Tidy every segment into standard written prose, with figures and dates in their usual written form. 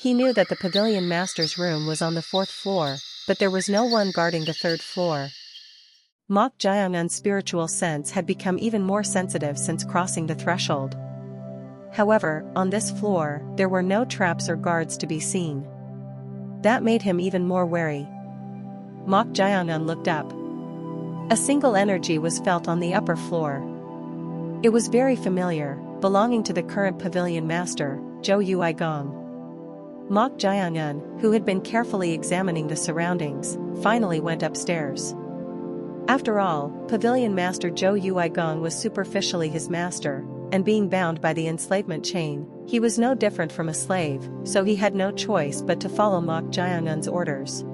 He knew that the pavilion master's room was on the 4th floor, but there was no one guarding the 3rd floor. Mok Jae-un's spiritual sense had become even more sensitive since crossing the threshold. However, on this floor, there were no traps or guards to be seen. That made him even more wary. Mok Jae-un looked up. A single energy was felt on the upper floor. It was very familiar, belonging to the current pavilion master, Jo Ui-gong. Mok Jae-un, who had been carefully examining the surroundings, finally went upstairs. After all, Pavilion Master Jo Ui-gong was superficially his master, and being bound by the enslavement chain, he was no different from a slave, so he had no choice but to follow Mok Jae-un's orders.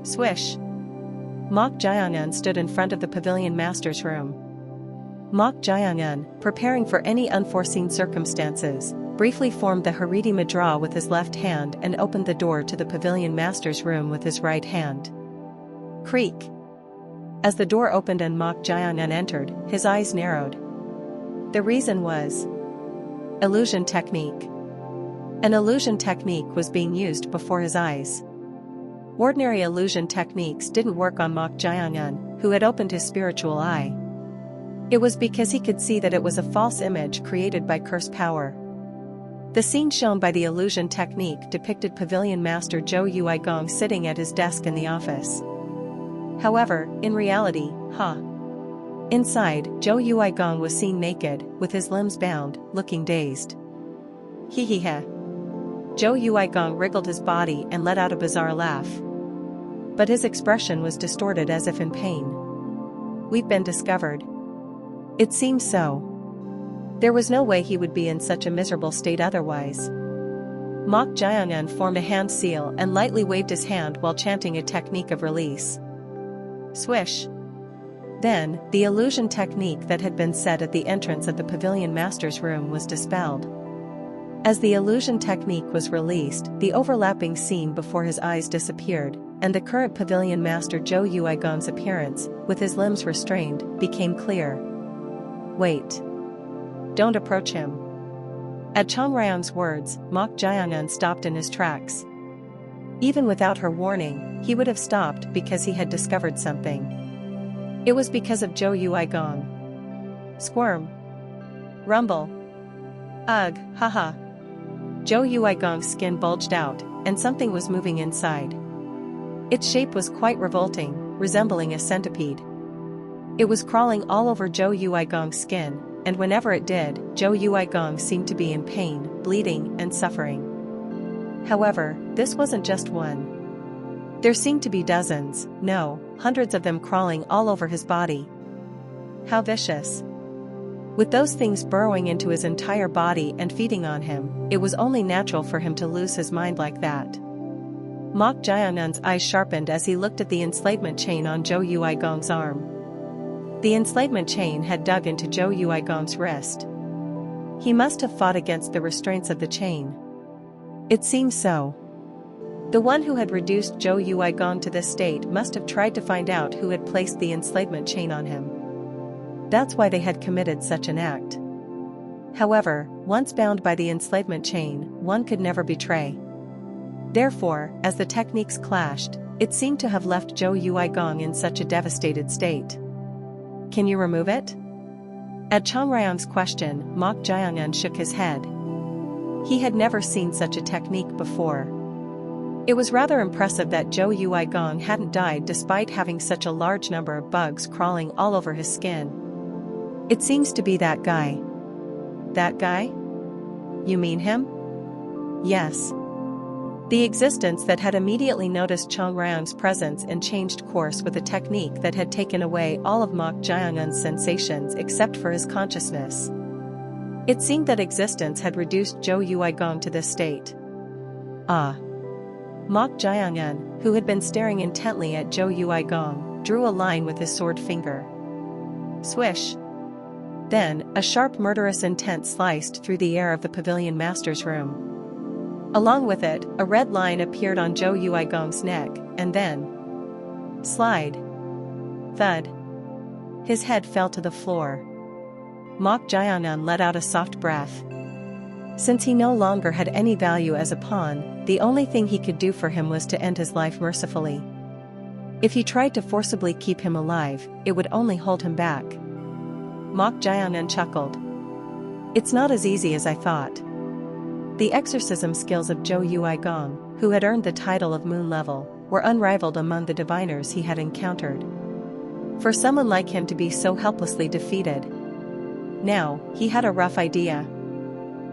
Swish! Mok Jae-un stood in front of the Pavilion Master's room. Mok Jae-un, preparing for any unforeseen circumstances, briefly formed the Hariti Mudra with his left hand and opened the door to the Pavilion Master's room with his right hand. Creak! As the door opened and Mok Jae-un entered, his eyes narrowed. The reason was illusion technique. An illusion technique was being used before his eyes. Ordinary illusion techniques didn't work on Mok Jae-un, who had opened his spiritual eye. It was because he could see that it was a false image created by curse power. The scene shown by the illusion technique depicted Pavilion Master Jo Ui-gong sitting at his desk in the office. However, in reality, inside, Jo Ui-gong was seen naked, with his limbs bound, looking dazed. Hee. Jo Ui-gong wriggled his body and let out a bizarre laugh. But his expression was distorted as if in pain. We've been discovered. It seems so. There was no way he would be in such a miserable state otherwise. Mok Jae-un formed a hand seal and lightly waved his hand while chanting a technique of release. Swish! Then, the illusion technique that had been set at the entrance of the Pavilion Master's room was dispelled. As the illusion technique was released, the overlapping scene before his eyes disappeared, and the current Pavilion Master Jo Ui-gong's appearance, with his limbs restrained, became clear. Wait. Don't approach him. At Chong Ryan's words, Mok Jae-un stopped in his tracks. Even without her warning, he would have stopped because he had discovered something. It was because of Jo Ui-gong. Squirm. Rumble. Ugh, haha. Jo Ui-gong's skin bulged out, and something was moving inside. Its shape was quite revolting, resembling a centipede. It was crawling all over Jo Ui-gong's skin, and whenever it did, Jo Ui-gong seemed to be in pain, bleeding, and suffering. However, this wasn't just one. There seemed to be dozens, no, hundreds of them crawling all over his body. How vicious. With those things burrowing into his entire body and feeding on him, it was only natural for him to lose his mind like that. Mok Jae-un's eyes sharpened as he looked at the enslavement chain on Jo Ui-gong's arm. The enslavement chain had dug into Jo Ui-gong's wrist. He must have fought against the restraints of the chain. It seems so. The one who had reduced Jo Ui-gong to this state must have tried to find out who had placed the enslavement chain on him. That's why they had committed such an act. However, once bound by the enslavement chain, one could never betray. Therefore, as the techniques clashed, it seemed to have left Jo Ui-gong in such a devastated state. Can you remove it? At Chong Ryong's question, Mok Jae-un shook his head. He had never seen such a technique before. It was rather impressive that Jo Ui-gong hadn't died despite having such a large number of bugs crawling all over his skin. It seems to be that guy. That guy? You mean him? Yes. The existence that had immediately noticed Chong Ryong's presence and changed course with a technique that had taken away all of Mok Jae-un's sensations except for his consciousness. It seemed that existence had reduced Jo Ui-gong to this state. Ah. Mok Jae-un, who had been staring intently at Jo Ui-gong, drew a line with his sword finger. Swish. Then, a sharp murderous intent sliced through the air of the Pavilion Master's room. Along with it, a red line appeared on Jo Ui-gong's neck, and then... Slide. Thud. His head fell to the floor. Mok Jae-un let out a soft breath. Since he no longer had any value as a pawn, the only thing he could do for him was to end his life mercifully. If he tried to forcibly keep him alive, it would only hold him back. Mok Jae-young chuckled. It's not as easy as I thought. The exorcism skills of Zhou Yuigong, who had earned the title of Moon Level, were unrivaled among the diviners he had encountered. For someone like him to be so helplessly defeated. Now, he had a rough idea.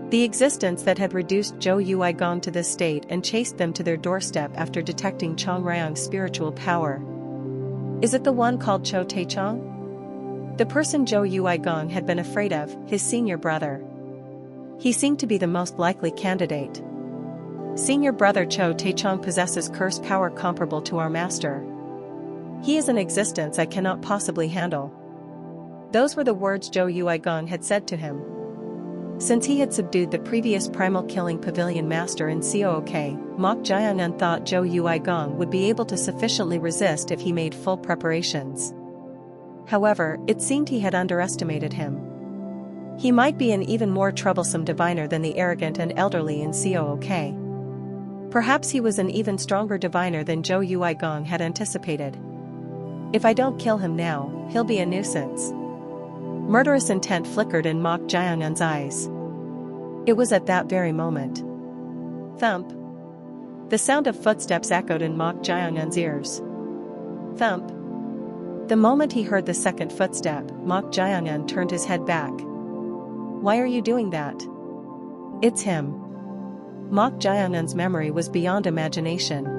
The existence that had reduced Zhou Yuigong to this state and chased them to their doorstep after detecting Chong Ryong's spiritual power. Is it the one called Tae-Cheong? The person Zhou Yuigong had been afraid of, his senior brother. He seemed to be the most likely candidate. Senior brother Tae-Cheong possesses curse power comparable to our master. He is an existence I cannot possibly handle. Those were the words Zhou Yuigong had said to him. Since he had subdued the previous primal killing pavilion master in Cook, Mok Jae-young thought Zhou Yuigong would be able to sufficiently resist if he made full preparations. However, it seemed he had underestimated him. He might be an even more troublesome diviner than the arrogant and elderly in Cook. Perhaps he was an even stronger diviner than Zhou Yuigong had anticipated. If I don't kill him now, he'll be a nuisance. Murderous intent flickered in Mok Jae-young's eyes. It was at that very moment. Thump. The sound of footsteps echoed in Mok Jae-young's ears. Thump. The moment he heard the second footstep, Mok Jae-young turned his head back. Why are you doing that? It's him. Mok Jae-young's memory was beyond imagination.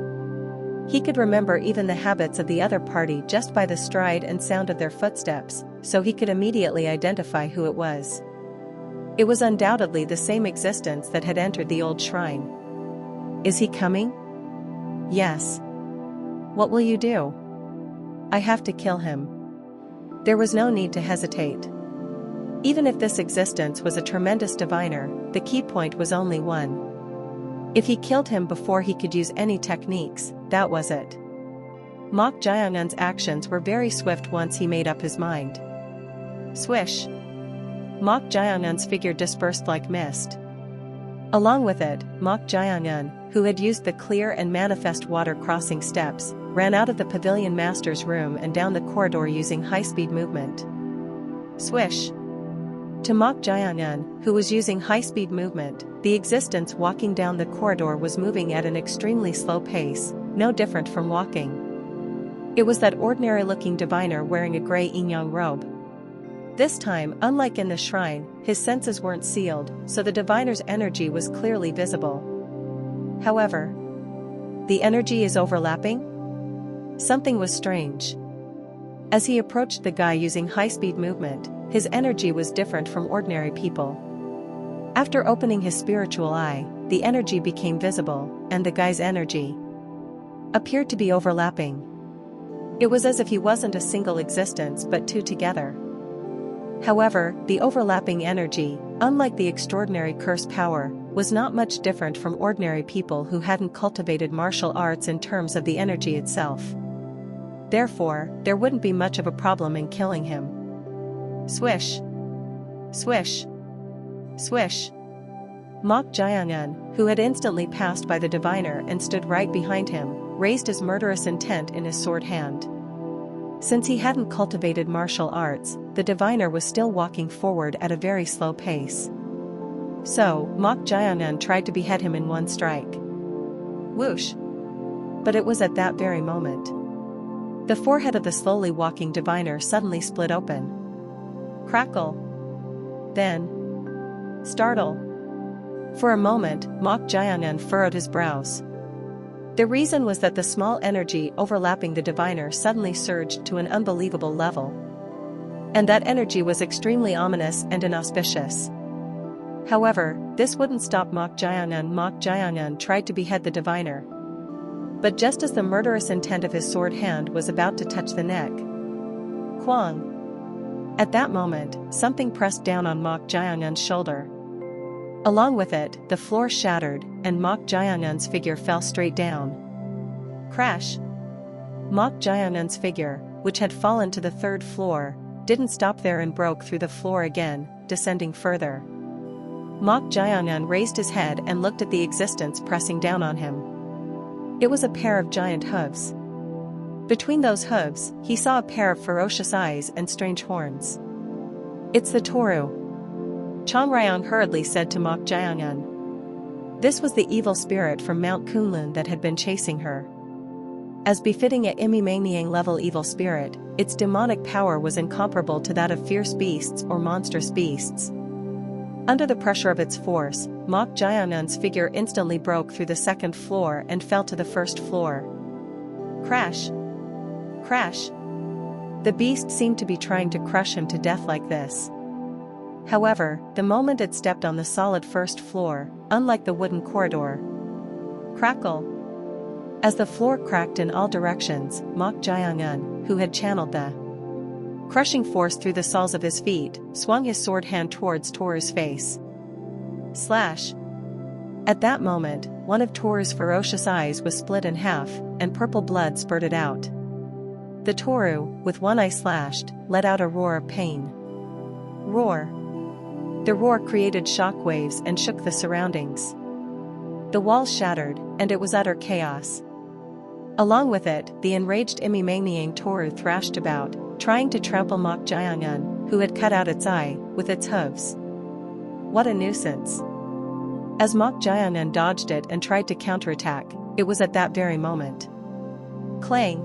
He could remember even the habits of the other party just by the stride and sound of their footsteps, so he could immediately identify who it was. It was undoubtedly the same existence that had entered the old shrine. Is he coming? Yes. What will you do? I have to kill him. There was no need to hesitate. Even if this existence was a tremendous diviner, the key point was only one. If he killed him before he could use any techniques, that was it. Mok Jae-young's actions were very swift once he made up his mind. Swish. Mok Jae-young's figure dispersed like mist. Along with it, Mok Jae-young, who had used the clear and manifest water crossing steps, ran out of the pavilion master's room and down the corridor using high-speed movement. Swish. To Mok Jae-young, who was using high-speed movement, the existence walking down the corridor was moving at an extremely slow pace, no different from walking. It was that ordinary-looking diviner wearing a gray yin-yang robe. This time, unlike in the shrine, his senses weren't sealed, so the diviner's energy was clearly visible. However, the energy is overlapping? Something was strange. As he approached the guy using high-speed movement, his energy was different from ordinary people. After opening his spiritual eye, the energy became visible, and the guy's energy appeared to be overlapping. It was as if he wasn't a single existence but two together. However, the overlapping energy, unlike the extraordinary curse power, was not much different from ordinary people who hadn't cultivated martial arts in terms of the energy itself. Therefore, there wouldn't be much of a problem in killing him. Swish. Swish. Swish. Mok Jae-young, who had instantly passed by the diviner and stood right behind him, raised his murderous intent in his sword hand. Since he hadn't cultivated martial arts, the diviner was still walking forward at a very slow pace. So, Mok Jae-young tried to behead him in one strike. Whoosh! But it was at that very moment. The forehead of the slowly walking diviner suddenly split open. Crackle. Then, startle. For a moment, Mok Jae-young furrowed his brows. The reason was that the small energy overlapping the diviner suddenly surged to an unbelievable level. And that energy was extremely ominous and inauspicious. However, this wouldn't stop Mok Jae-young. Mok Jae-young tried to behead the diviner. But just as the murderous intent of his sword hand was about to touch the neck, Kwang! At that moment, something pressed down on Mok Jae-young's shoulder. Along with it, the floor shattered, and Mok Jae-young's figure fell straight down. Crash! Mok Jae-young's figure, which had fallen to the third floor, didn't stop there and broke through the floor again, descending further. Mok Jae-young raised his head and looked at the existence pressing down on him. It was a pair of giant hooves. Between those hooves, he saw a pair of ferocious eyes and strange horns. "It's the Toru," Chong Ryong hurriedly said to Mok Jae-young. This was the evil spirit from Mount Kunlun that had been chasing her. As befitting a Imimaniang-level evil spirit, its demonic power was incomparable to that of fierce beasts or monstrous beasts. Under the pressure of its force, Mok Jae-young's figure instantly broke through the second floor and fell to the first floor. Crash! Crash! The beast seemed to be trying to crush him to death like this. However, the moment it stepped on the solid first floor, unlike the wooden corridor. Crackle! As the floor cracked in all directions, Mok Jae-young, who had channeled the crushing force through the soles of his feet, swung his sword hand towards Toru's face. Slash! At that moment, one of Toru's ferocious eyes was split in half, and purple blood spurted out. The Toru, with one eye slashed, let out a roar of pain. Roar! The roar created shockwaves and shook the surroundings. The walls shattered, and it was utter chaos. Along with it, the enraged Imimaniang Toru thrashed about, trying to trample Mok Jae-young, who had cut out its eye, with its hooves. What a nuisance! As Mok Jae-young dodged it and tried to counterattack, it was at that very moment. Clang!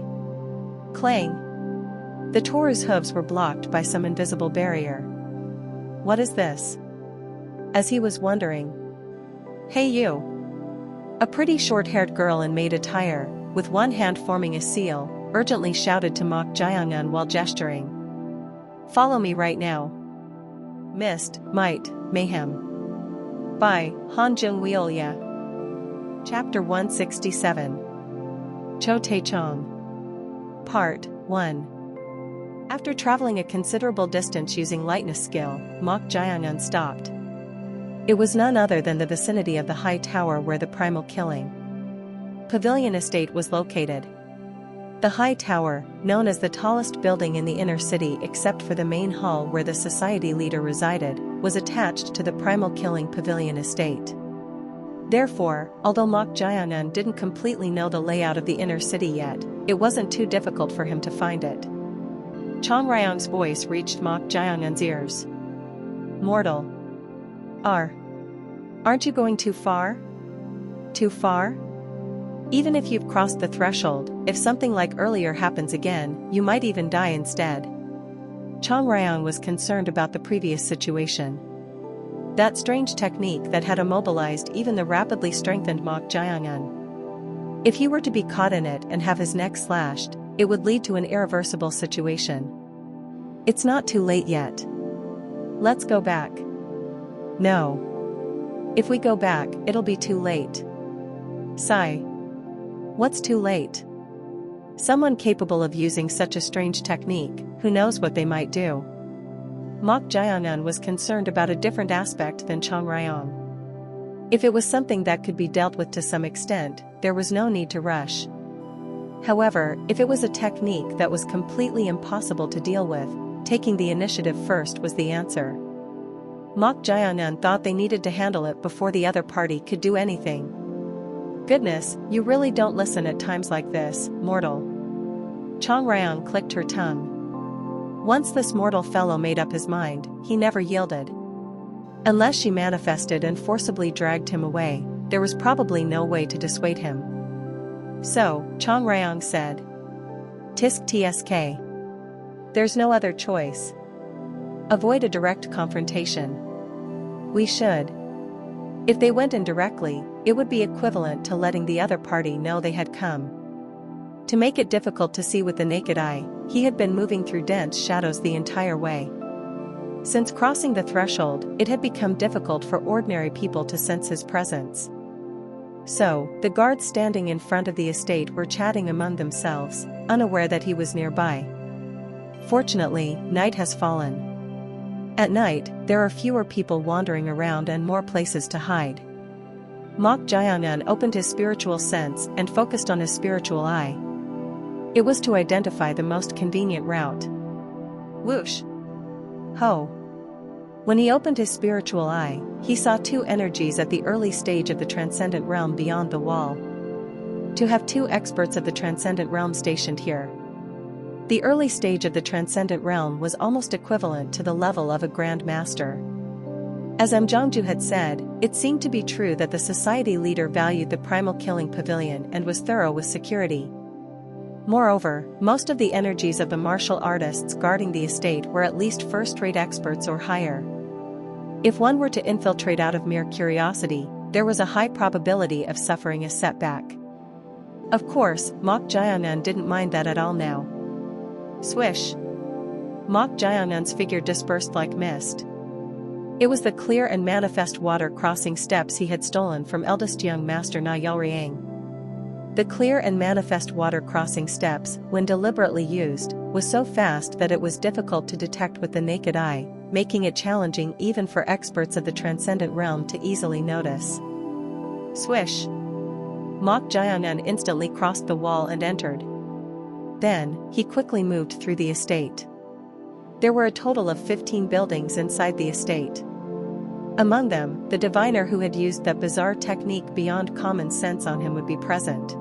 Clang! The Toru's hooves were blocked by some invisible barrier. What is this? As he was wondering. Hey you! A pretty short-haired girl in maid attire, with one hand forming a seal, urgently shouted to Mok Jae-young while gesturing. Follow me right now. Myst, Might, Mayhem. By Han Jung-wheolya. Chapter 167. Tae-Cheong. Part 1. After traveling a considerable distance using lightness skill, Mok Jae-young stopped. It was none other than the vicinity of the high tower where the primal killing Pavilion Estate was located. The high tower, known as the tallest building in the inner city except for the main hall where the society leader resided, was attached to the primal killing Pavilion Estate. Therefore, although Mok Jae-young didn't completely know the layout of the inner city yet, it wasn't too difficult for him to find it. Chong Ryong's voice reached Mok Jae-young's ears. Mortal. Aren't you going too far? Too far? Even if you've crossed the threshold, if something like earlier happens again, you might even die instead. Chong Ryong was concerned about the previous situation. That strange technique that had immobilized even the rapidly strengthened Mok Jae-young. If he were to be caught in it and have his neck slashed, it would lead to an irreversible situation. It's not too late yet. Let's go back. No. If we go back, it'll be too late. Sigh. What's too late? Someone capable of using such a strange technique, who knows what they might do? Mok Jae-young was concerned about a different aspect than Chong Ryong. If it was something that could be dealt with to some extent, there was no need to rush. However, if it was a technique that was completely impossible to deal with, taking the initiative first was the answer. Mok Jae-young thought they needed to handle it before the other party could do anything. Goodness, you really don't listen at times like this, mortal. Chong Ryong clicked her tongue. Once this mortal fellow made up his mind, he never yielded. Unless she manifested and forcibly dragged him away, there was probably no way to dissuade him. So, Chong Ryong said. Tisk tsk. There's no other choice. Avoid a direct confrontation. We should. If they went in directly, it would be equivalent to letting the other party know they had come. To make it difficult to see with the naked eye, he had been moving through dense shadows the entire way. Since crossing the threshold, it had become difficult for ordinary people to sense his presence. So, the guards standing in front of the estate were chatting among themselves, unaware that he was nearby. Fortunately, night has fallen. At night, there are fewer people wandering around and more places to hide. Mok Jae-young opened his spiritual sense and focused on his spiritual eye. It was to identify the most convenient route. Whoosh! Ho! When he opened his spiritual eye, he saw two energies at the early stage of the transcendent realm beyond the wall. To have two experts of the transcendent realm stationed here. The early stage of the transcendent realm was almost equivalent to the level of a Grand Master. As Jongju had said, it seemed to be true that the society leader valued the primal killing pavilion and was thorough with security. Moreover, most of the energies of the martial artists guarding the estate were at least first-rate experts or higher. If one were to infiltrate out of mere curiosity, there was a high probability of suffering a setback. Of course, Mok Jaeyonan didn't mind that at all now. Swish. Mok Jaeyoun's figure dispersed like mist. It was the clear and manifest water-crossing steps he had stolen from eldest young master Na Yelriang. The clear and manifest water-crossing steps, when deliberately used, was so fast that it was difficult to detect with the naked eye, making it challenging even for experts of the transcendent realm to easily notice. Swish. Mok Jaeyonan instantly crossed the wall and entered. Then, he quickly moved through the estate. There were a total of 15 buildings inside the estate. Among them, the diviner who had used that bizarre technique beyond common sense on him would be present.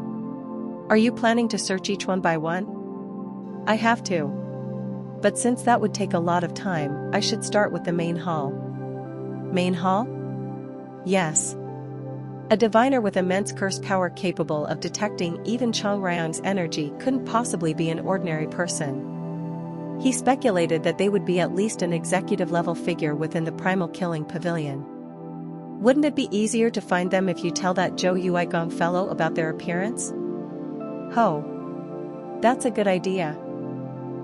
Are you planning to search each one by one? I have to. But since that would take a lot of time, I should start with the main hall. Main hall? Yes. A diviner with immense curse power capable of detecting even Chong Ryang's energy couldn't possibly be an ordinary person. He speculated that they would be at least an executive-level figure within the primal killing pavilion. Wouldn't it be easier to find them if you tell that Zhou Yuigong fellow about their appearance? Ho. That's a good idea.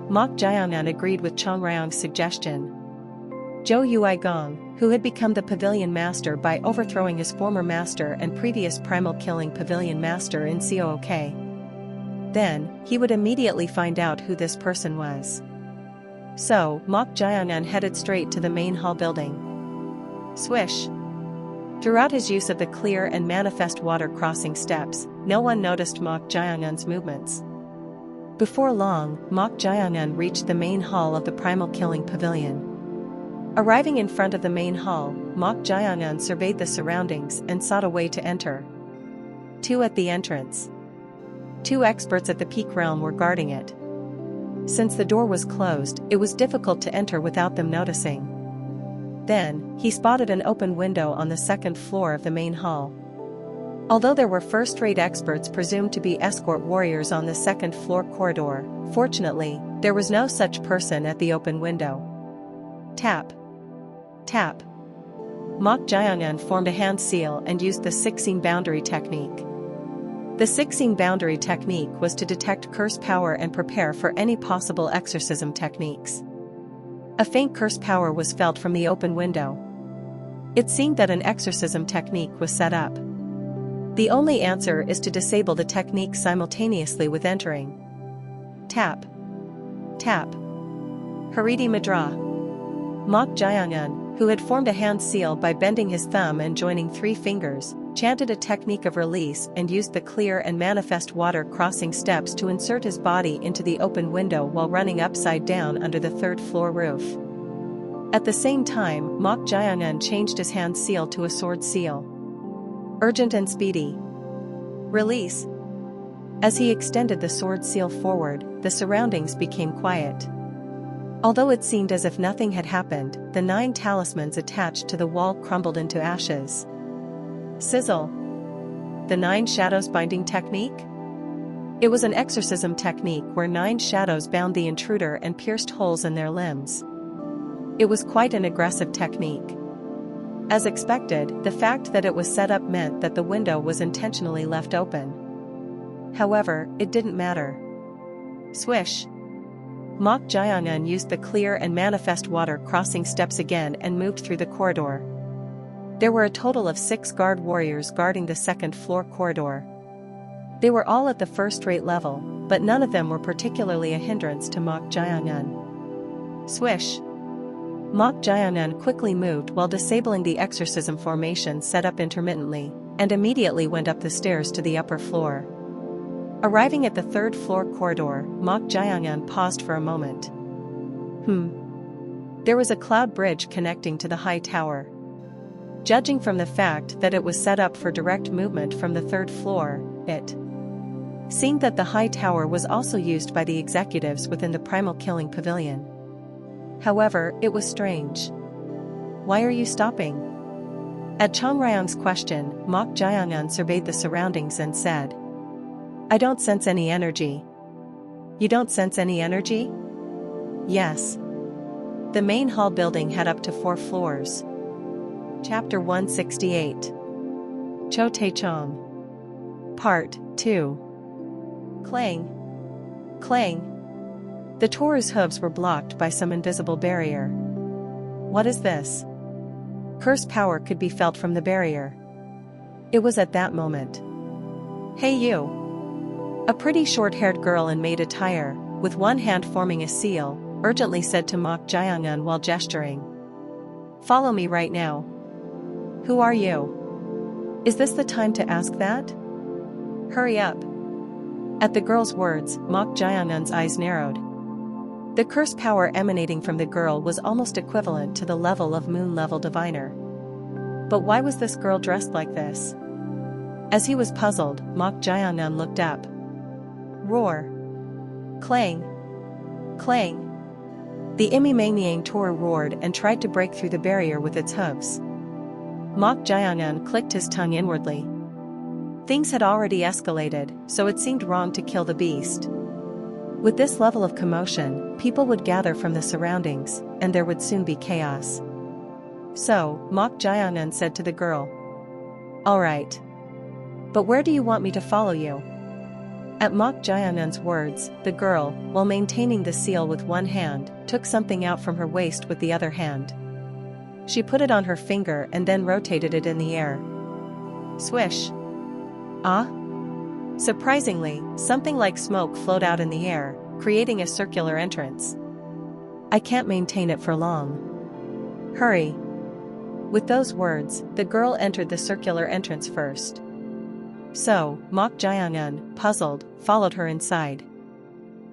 Mok Jaeyonan agreed with Chong Ryang's suggestion. Zhou Yuigong, who had become the pavilion master by overthrowing his former master and previous primal killing pavilion master in Cook. Then, he would immediately find out who this person was. So, Mok Jaeyonan headed straight to the main hall building. Swish. Throughout his use of the clear and manifest water-crossing steps, no one noticed Mok Jaeyonan's movements. Before long, Mok Jaeyonan reached the main hall of the primal killing pavilion. Arriving in front of the main hall, Mok Jaeyonan surveyed the surroundings and sought a way to enter. Two at the entrance. Two experts at the peak realm were guarding it. Since the door was closed, it was difficult to enter without them noticing. Then, he spotted an open window on the second floor of the main hall. Although there were first-rate experts presumed to be escort warriors on the second floor corridor, fortunately, there was no such person at the open window. Tap. Tap. Mok Jaeyonan formed a hand seal and used the 16 boundary technique. The 16 boundary technique was to detect curse power and prepare for any possible exorcism techniques. A faint curse power was felt from the open window. It seemed that an exorcism technique was set up. The only answer is to disable the technique simultaneously with entering. Tap. Tap. Haridi Madra. Mok Jaeyonan, who had formed a hand seal by bending his thumb and joining 3 fingers, chanted a technique of release and used the clear and manifest water-crossing steps to insert his body into the open window while running upside down under the third-floor roof. At the same time, Mok Jaeyonan changed his hand seal to a sword seal. Urgent and speedy. Release. As he extended the sword seal forward, the surroundings became quiet. Although it seemed as if nothing had happened, the 9 talismans attached to the wall crumbled into ashes. Sizzle. The 9 shadows binding technique? It was an exorcism technique where 9 shadows bound the intruder and pierced holes in their limbs. It was quite an aggressive technique. As expected, the fact that it was set up meant that the window was intentionally left open. However, it didn't matter. Swish. Mok Jaeyonan used the clear and manifest water-crossing steps again and moved through the corridor. There were a total of 6 guard warriors guarding the second-floor corridor. They were all at the first-rate level, but none of them were particularly a hindrance to Mok Jaeyonan. Swish. Mok Jaeyonan quickly moved while disabling the exorcism formation set up intermittently, and immediately went up the stairs to the upper floor. Arriving at the third-floor corridor, Mok Jaeyonan paused for a moment. There was a cloud bridge connecting to the high tower. Judging from the fact that it was set up for direct movement from the third floor, it seemed that the high tower was also used by the executives within the Primal Killing Pavilion. However, it was strange. Why are you stopping? At Chong-ryong's question, Mok Jae-young surveyed the surroundings and said, I don't sense any energy. You don't sense any energy? Yes. The main hall building had up to 4 floors. Chapter 168. Cho Tae-Cheong. Part 2. Clang. Clang. The Toru's hooves were blocked by some invisible barrier. What is this? Curse power could be felt from the barrier. It was at that moment. Hey you! A pretty short-haired girl in maid attire, with one hand forming a seal, urgently said to Mok Jae-young while gesturing. Follow me right now. Who are you? Is this the time to ask that? Hurry up. At the girl's words, Mok Jae-young's eyes narrowed. The curse power emanating from the girl was almost equivalent to the level of moon-level diviner. But why was this girl dressed like this? As he was puzzled, Mok Jae-young looked up. Roar. Clang. Clang. The Imimangniang Toru roared and tried to break through the barrier with its hooves. Mok Jae-young clicked his tongue inwardly. Things had already escalated, so it seemed wrong to kill the beast. With this level of commotion, people would gather from the surroundings, and there would soon be chaos. So, Mok Jae-young said to the girl, All right. But where do you want me to follow you? At Mok Jae-young's words, the girl, while maintaining the seal with one hand, took something out from her waist with the other hand. She put it on her finger and then rotated it in the air. Swish. Ah? Surprisingly, something like smoke flowed out in the air, creating a circular entrance. I can't maintain it for long. Hurry. With those words, the girl entered the circular entrance first. So, Mok Jae-young, puzzled, followed her inside.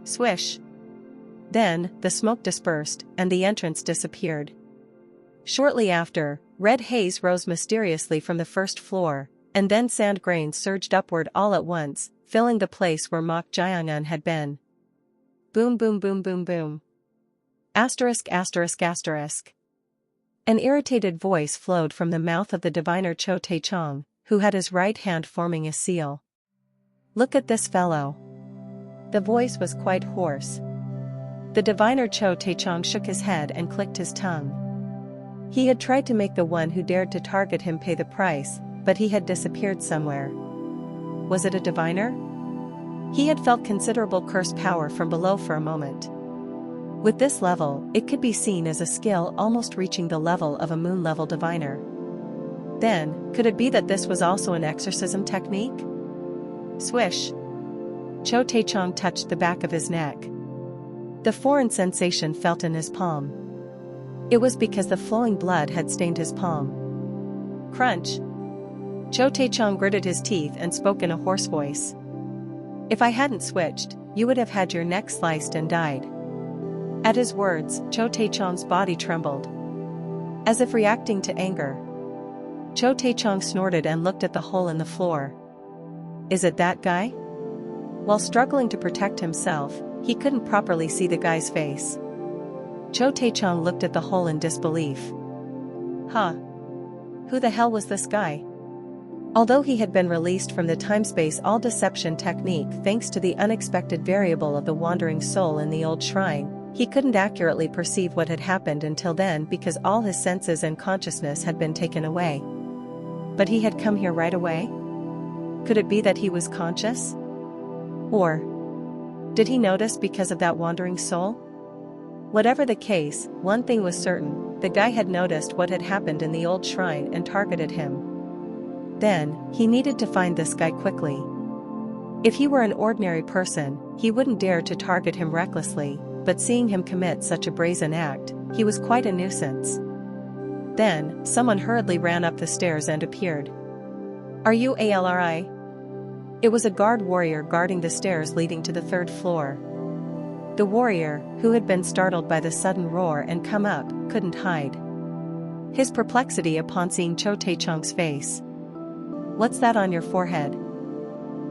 Swish. Then, the smoke dispersed, and the entrance disappeared. Shortly after, red haze rose mysteriously from the first floor, and then sand grains surged upward all at once, filling the place where Mok Jae-young had been. Boom boom boom boom boom. Asterisk asterisk asterisk. An irritated voice flowed from the mouth of the diviner Cho Tae-Cheong, who had his right hand forming a seal. Look at this fellow. The voice was quite hoarse. The diviner Cho Tae-Cheong shook his head and clicked his tongue. He had tried to make the one who dared to target him pay the price, but he had disappeared somewhere. Was it a diviner? He had felt considerable curse power from below for a moment. With this level, it could be seen as a skill almost reaching the level of a moon-level diviner. Then, could it be that this was also an exorcism technique? Swish. Cho Tae-Cheong touched the back of his neck. The foreign sensation felt in his palm. It was because the flowing blood had stained his palm. Crunch. Cho Tae-Cheong gritted his teeth and spoke in a hoarse voice. If I hadn't switched, you would have had your neck sliced and died. At his words, Cho Tae-Cheong's body trembled. As if reacting to anger. Cho Tae-Cheong snorted and looked at the hole in the floor. Is it that guy? While struggling to protect himself, he couldn't properly see the guy's face. Cho Tae-Cheong looked at the hole in disbelief. Huh? Who the hell was this guy? Although he had been released from the time-space all-deception technique thanks to the unexpected variable of the wandering soul in the old shrine, he couldn't accurately perceive what had happened until then because all his senses and consciousness had been taken away. But he had come here right away? Could it be that he was conscious? Or did he notice because of that wandering soul? Whatever the case, one thing was certain, the guy had noticed what had happened in the old shrine and targeted him. Then, he needed to find this guy quickly. If he were an ordinary person, he wouldn't dare to target him recklessly, but seeing him commit such a brazen act, he was quite a nuisance. Then, someone hurriedly ran up the stairs and appeared. Are you ALRI? It was a guard warrior guarding the stairs leading to the third floor. The warrior, who had been startled by the sudden roar and come up, couldn't hide his perplexity upon seeing Tae-Cheong's face. "What's that on your forehead?"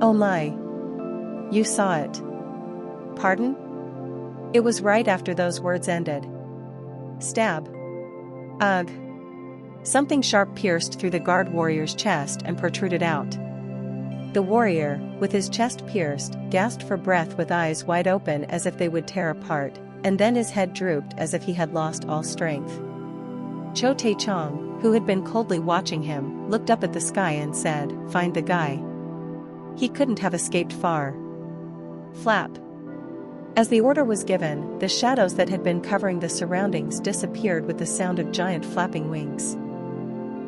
"Oh my. You saw it." "Pardon?" It was right after those words ended. Stab. Ugh. Something sharp pierced through the guard warrior's chest and protruded out. The warrior, with his chest pierced, gasped for breath with eyes wide open as if they would tear apart, and then his head drooped as if he had lost all strength. Tae-Cheong, who had been coldly watching him, looked up at the sky and said, "Find the guy. He couldn't have escaped far." Flap. As the order was given, the shadows that had been covering the surroundings disappeared with the sound of giant flapping wings.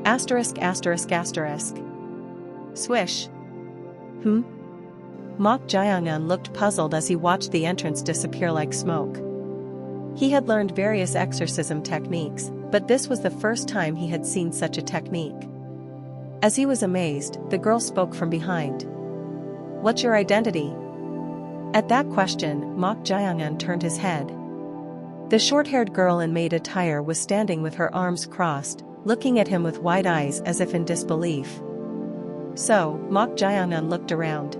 Asterisk asterisk asterisk. Swish. Mok Jae-young looked puzzled as he watched the entrance disappear like smoke. He had learned various exorcism techniques, but this was the first time he had seen such a technique. As he was amazed, the girl spoke from behind. "What's your identity?" At that question, Mok Jae-young turned his head. The short-haired girl in maid attire was standing with her arms crossed, looking at him with wide eyes as if in disbelief. So, Mok Jae-young looked around.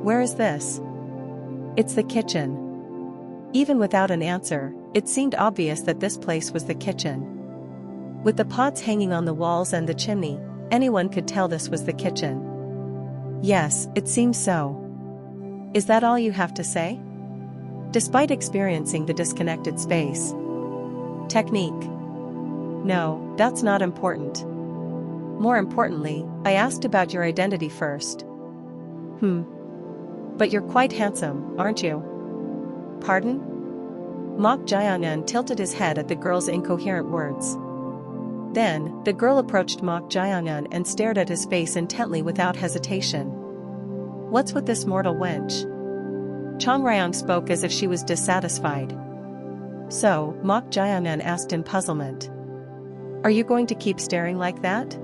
"Where is this?" "It's the kitchen." Even without an answer, it seemed obvious that this place was the kitchen. With the pots hanging on the walls and the chimney, anyone could tell this was the kitchen. "Yes, it seems so." "Is that all you have to say?" Despite experiencing the disconnected space. "Technique." "No, that's not important. More importantly, I asked about your identity first." But you're quite handsome, aren't you?" "Pardon?" Mok Jae-young tilted his head at the girl's incoherent words. Then, the girl approached Mok Jae-young and stared at his face intently without hesitation. "What's with this mortal wench?" Chong Ryong spoke as if she was dissatisfied. So, Mok Jae-young asked in puzzlement. "Are you going to keep staring like that?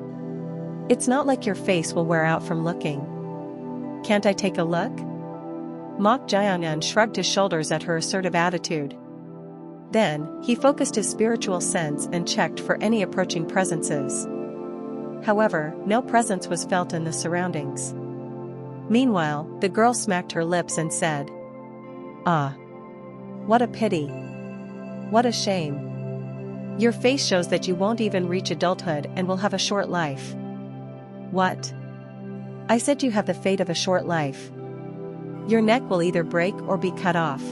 It's not like your face will wear out from looking. Can't I take a look?" Mok Jae-young shrugged his shoulders at her assertive attitude. Then, he focused his spiritual sense and checked for any approaching presences. However, no presence was felt in the surroundings. Meanwhile, the girl smacked her lips and said, "Ah. What a pity. What a shame. Your face shows that you won't even reach adulthood and will have a short life." "What?" "I said you have the fate of a short life. Your neck will either break or be cut off.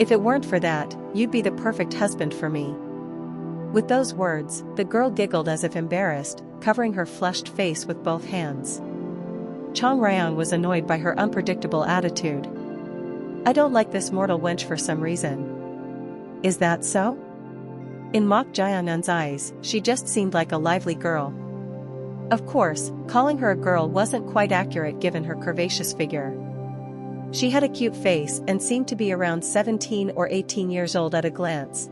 If it weren't for that, you'd be the perfect husband for me." With those words, the girl giggled as if embarrassed, covering her flushed face with both hands. Chong Ryong was annoyed by her unpredictable attitude. "I don't like this mortal wench for some reason." "Is that so?" In Mok Jae-young's eyes, she just seemed like a lively girl. Of course, calling her a girl wasn't quite accurate given her curvaceous figure. She had a cute face and seemed to be around 17 or 18 years old at a glance.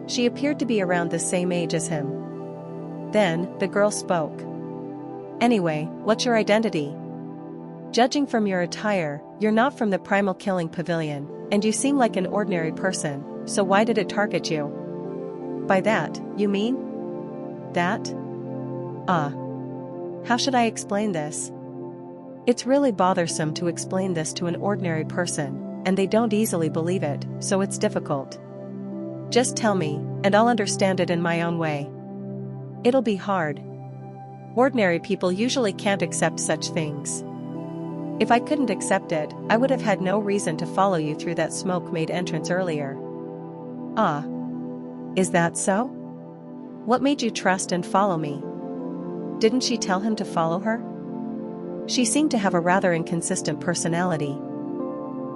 She appeared to be around the same age as him. Then, the girl spoke. "Anyway, what's your identity? Judging from your attire, you're not from the Primal Killing Pavilion, and you seem like an ordinary person, so why did it target you?" "By that, you mean?" "That? How should I explain this? It's really bothersome to explain this to an ordinary person, and they don't easily believe it, so it's difficult. Just tell me, and I'll understand it in my own way." "It'll be hard. Ordinary people usually can't accept such things. If I couldn't accept it, I would have had no reason to follow you through that smoke-made entrance earlier." Is that so? What made you trust and follow me?" Didn't she tell him to follow her? She seemed to have a rather inconsistent personality.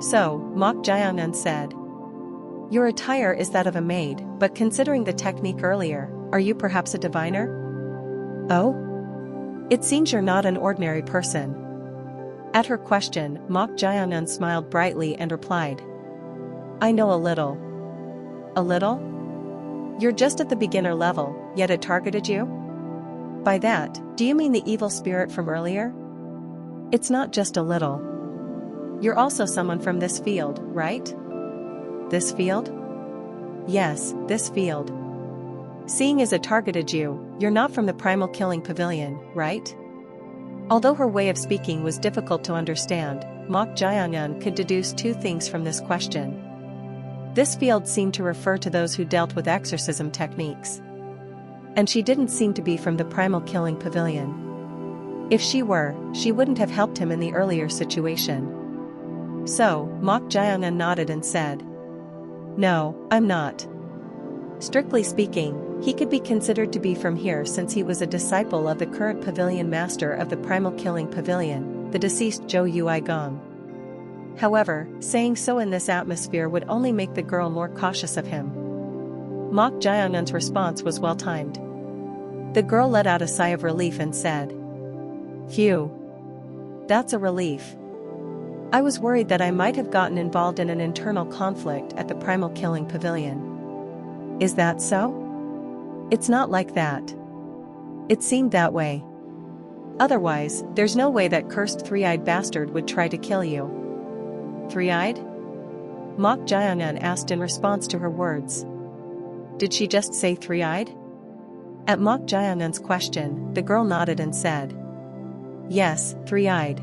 So, Mok Jae-young said, "Your attire is that of a maid, but considering the technique earlier, are you perhaps a diviner?" "Oh? It seems you're not an ordinary person." At her question, Mok Jae-young smiled brightly and replied, "I know a little." "A little? You're just at the beginner level, yet it targeted you?" "By that, do you mean the evil spirit from earlier?" "It's not just a little. You're also someone from this field, right?" This field? Yes, this field. Seeing as it targeted you, you're not from the Primal Killing Pavilion, right? Although her way of speaking was difficult to understand, Mok Jae-yun could deduce two things from this question. This field seemed to refer to those who dealt with exorcism techniques. And she didn't seem to be from the Primal Killing Pavilion. If she were, she wouldn't have helped him in the earlier situation. So, Mok Jae-yun nodded and said, "No, I'm not." Strictly speaking, he could be considered to be from here since he was a disciple of the current pavilion master of the Primal Killing Pavilion, the deceased Jo Ui-gong. However, saying so in this atmosphere would only make the girl more cautious of him. Mok Jae-yun's response was well-timed. The girl let out a sigh of relief and said, "Phew. That's a relief. I was worried that I might have gotten involved in an internal conflict at the Primal Killing Pavilion." "Is that so?" "It's not like that. It seemed that way. Otherwise, there's no way that cursed three-eyed bastard would try to kill you." "Three-eyed?" Mok Jae-yun asked in response to her words. "Did she just say three-eyed?" At Mok Jae-yun's question, the girl nodded and said, "Yes, three-eyed.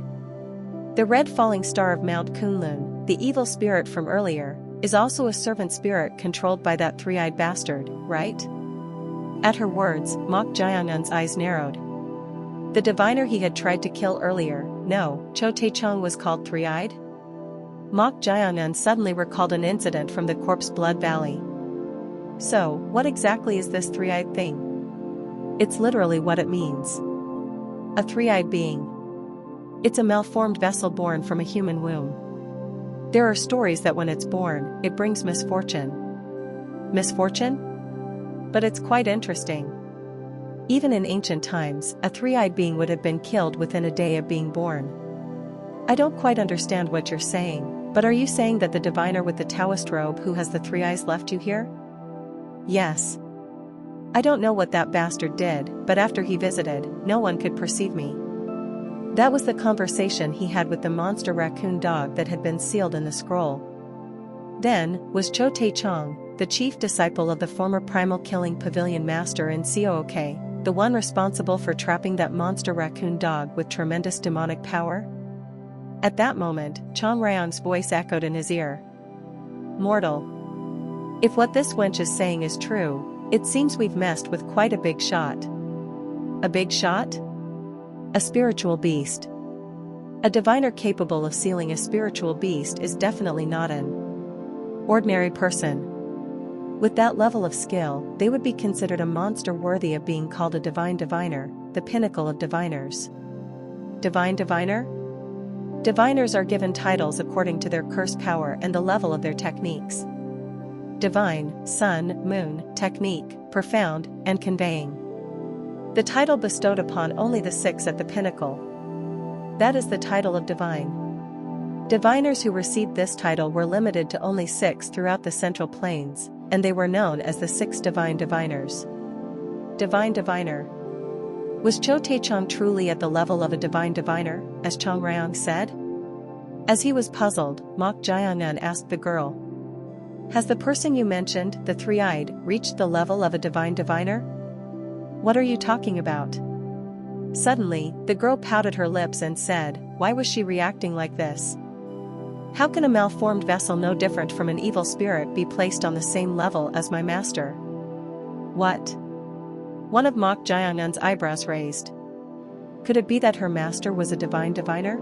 The red falling star of Mount Kunlun, the evil spirit from earlier, is also a servant spirit controlled by that three-eyed bastard, right?" At her words, Mok Jae-yun's eyes narrowed. The diviner he had tried to kill earlier, no, Tae-Cheong, was called three-eyed? Mok Jae-yun suddenly recalled an incident from the Corpse Blood Valley. So, what exactly is this three-eyed thing? It's literally what it means. A three-eyed being. It's a malformed vessel born from a human womb. There are stories that when it's born, it brings misfortune. Misfortune? But it's quite interesting. Even in ancient times, a three-eyed being would have been killed within a day of being born. I don't quite understand what you're saying, but are you saying that the diviner with the Taoist robe who has the three eyes left you here? Yes. I don't know what that bastard did, but after he visited, no one could perceive me. That was the conversation he had with the monster raccoon dog that had been sealed in the scroll. Then, was Tae-Cheong, the chief disciple of the former Primal Killing Pavilion master in Cook, the one responsible for trapping that monster raccoon dog with tremendous demonic power? At that moment, Chong Ryong's voice echoed in his ear. "Mortal. If what this wench is saying is true, it seems we've messed with quite a big shot." "A big shot?" "A spiritual beast. A diviner capable of sealing a spiritual beast is definitely not an ordinary person. With that level of skill, they would be considered a monster worthy of being called a divine diviner, the pinnacle of diviners." Divine diviner? Diviners are given titles according to their curse power and the level of their techniques. Divine, sun, moon, technique, profound, and conveying. The title bestowed upon only the six at the pinnacle. That is the title of divine. Diviners who received this title were limited to only 6 throughout the Central Plains, and they were known as the 6 Divine Diviners. Divine Diviner. Was Tae-Cheong truly at the level of a Divine Diviner, as Chong Ryong said? As he was puzzled, Mok Jae-yun asked the girl, "Has the person you mentioned, the three-eyed, reached the level of a Divine Diviner?" "What are you talking about?" Suddenly, the girl pouted her lips and said, why was she reacting like this? How can a malformed vessel no different from an evil spirit be placed on the same level as my master? What? One of Mok Jae-yun's eyebrows raised. Could it be that her master was a divine diviner?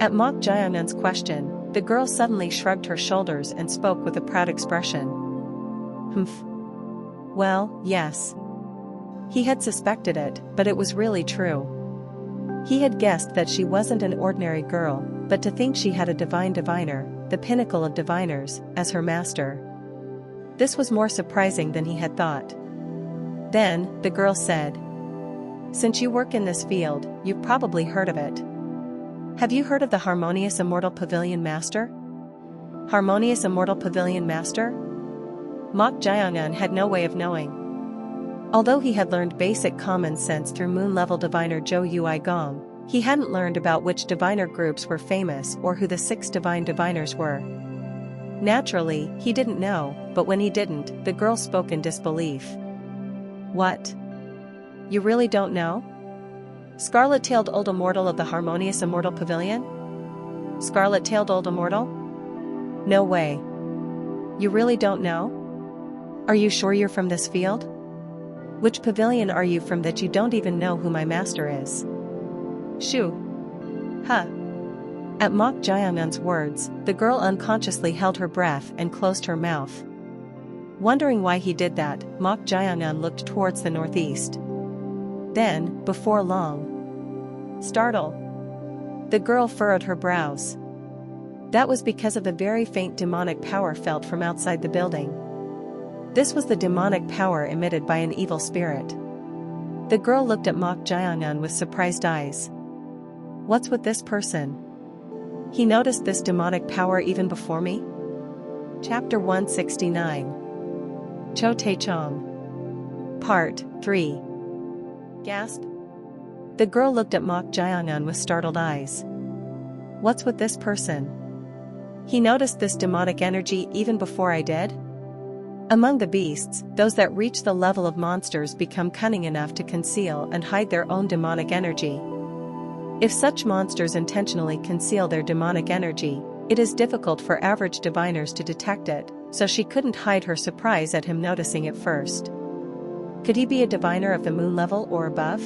At Mok Jae-yun's question, the girl suddenly shrugged her shoulders and spoke with a proud expression. Humph. Well, yes. He had suspected it, but it was really true. He had guessed that she wasn't an ordinary girl, but to think she had a divine diviner, the pinnacle of diviners, as her master. This was more surprising than he had thought. Then, the girl said, "Since you work in this field, you've probably heard of it. Have you heard of the Harmonious Immortal Pavilion Master?" Harmonious Immortal Pavilion Master? Mok Jae-yun had no way of knowing. Although he had learned basic common sense through moon-level diviner Jo Ui-gong, he hadn't learned about which diviner groups were famous or who the 6 divine diviners were. Naturally, he didn't know, but when he didn't, the girl spoke in disbelief. What? You really don't know? Scarlet-tailed old immortal of the harmonious immortal pavilion? Scarlet-tailed old immortal? No way. You really don't know? Are you sure you're from this field? Which pavilion are you from that you don't even know who my master is? Shoo. Huh. At Mok Jae-young's words, the girl unconsciously held her breath and closed her mouth. Wondering why he did that, Mok Jae-young looked towards the northeast. Then, before long, startle. The girl furrowed her brows. That was because of the very faint demonic power felt from outside the building. This was the demonic power emitted by an evil spirit. The girl looked at Mok Jae-young with surprised eyes. What's with this person? He noticed this demonic power even before me? Chapter 169. Tae-Cheong. Part 3. Gasp. The girl looked at Mok Jae-young with startled eyes. What's with this person? He noticed this demonic energy even before I did? Among the beasts, those that reach the level of monsters become cunning enough to conceal and hide their own demonic energy. If such monsters intentionally conceal their demonic energy, it is difficult for average diviners to detect it, so she couldn't hide her surprise at him noticing it first. Could he be a diviner of the moon level or above?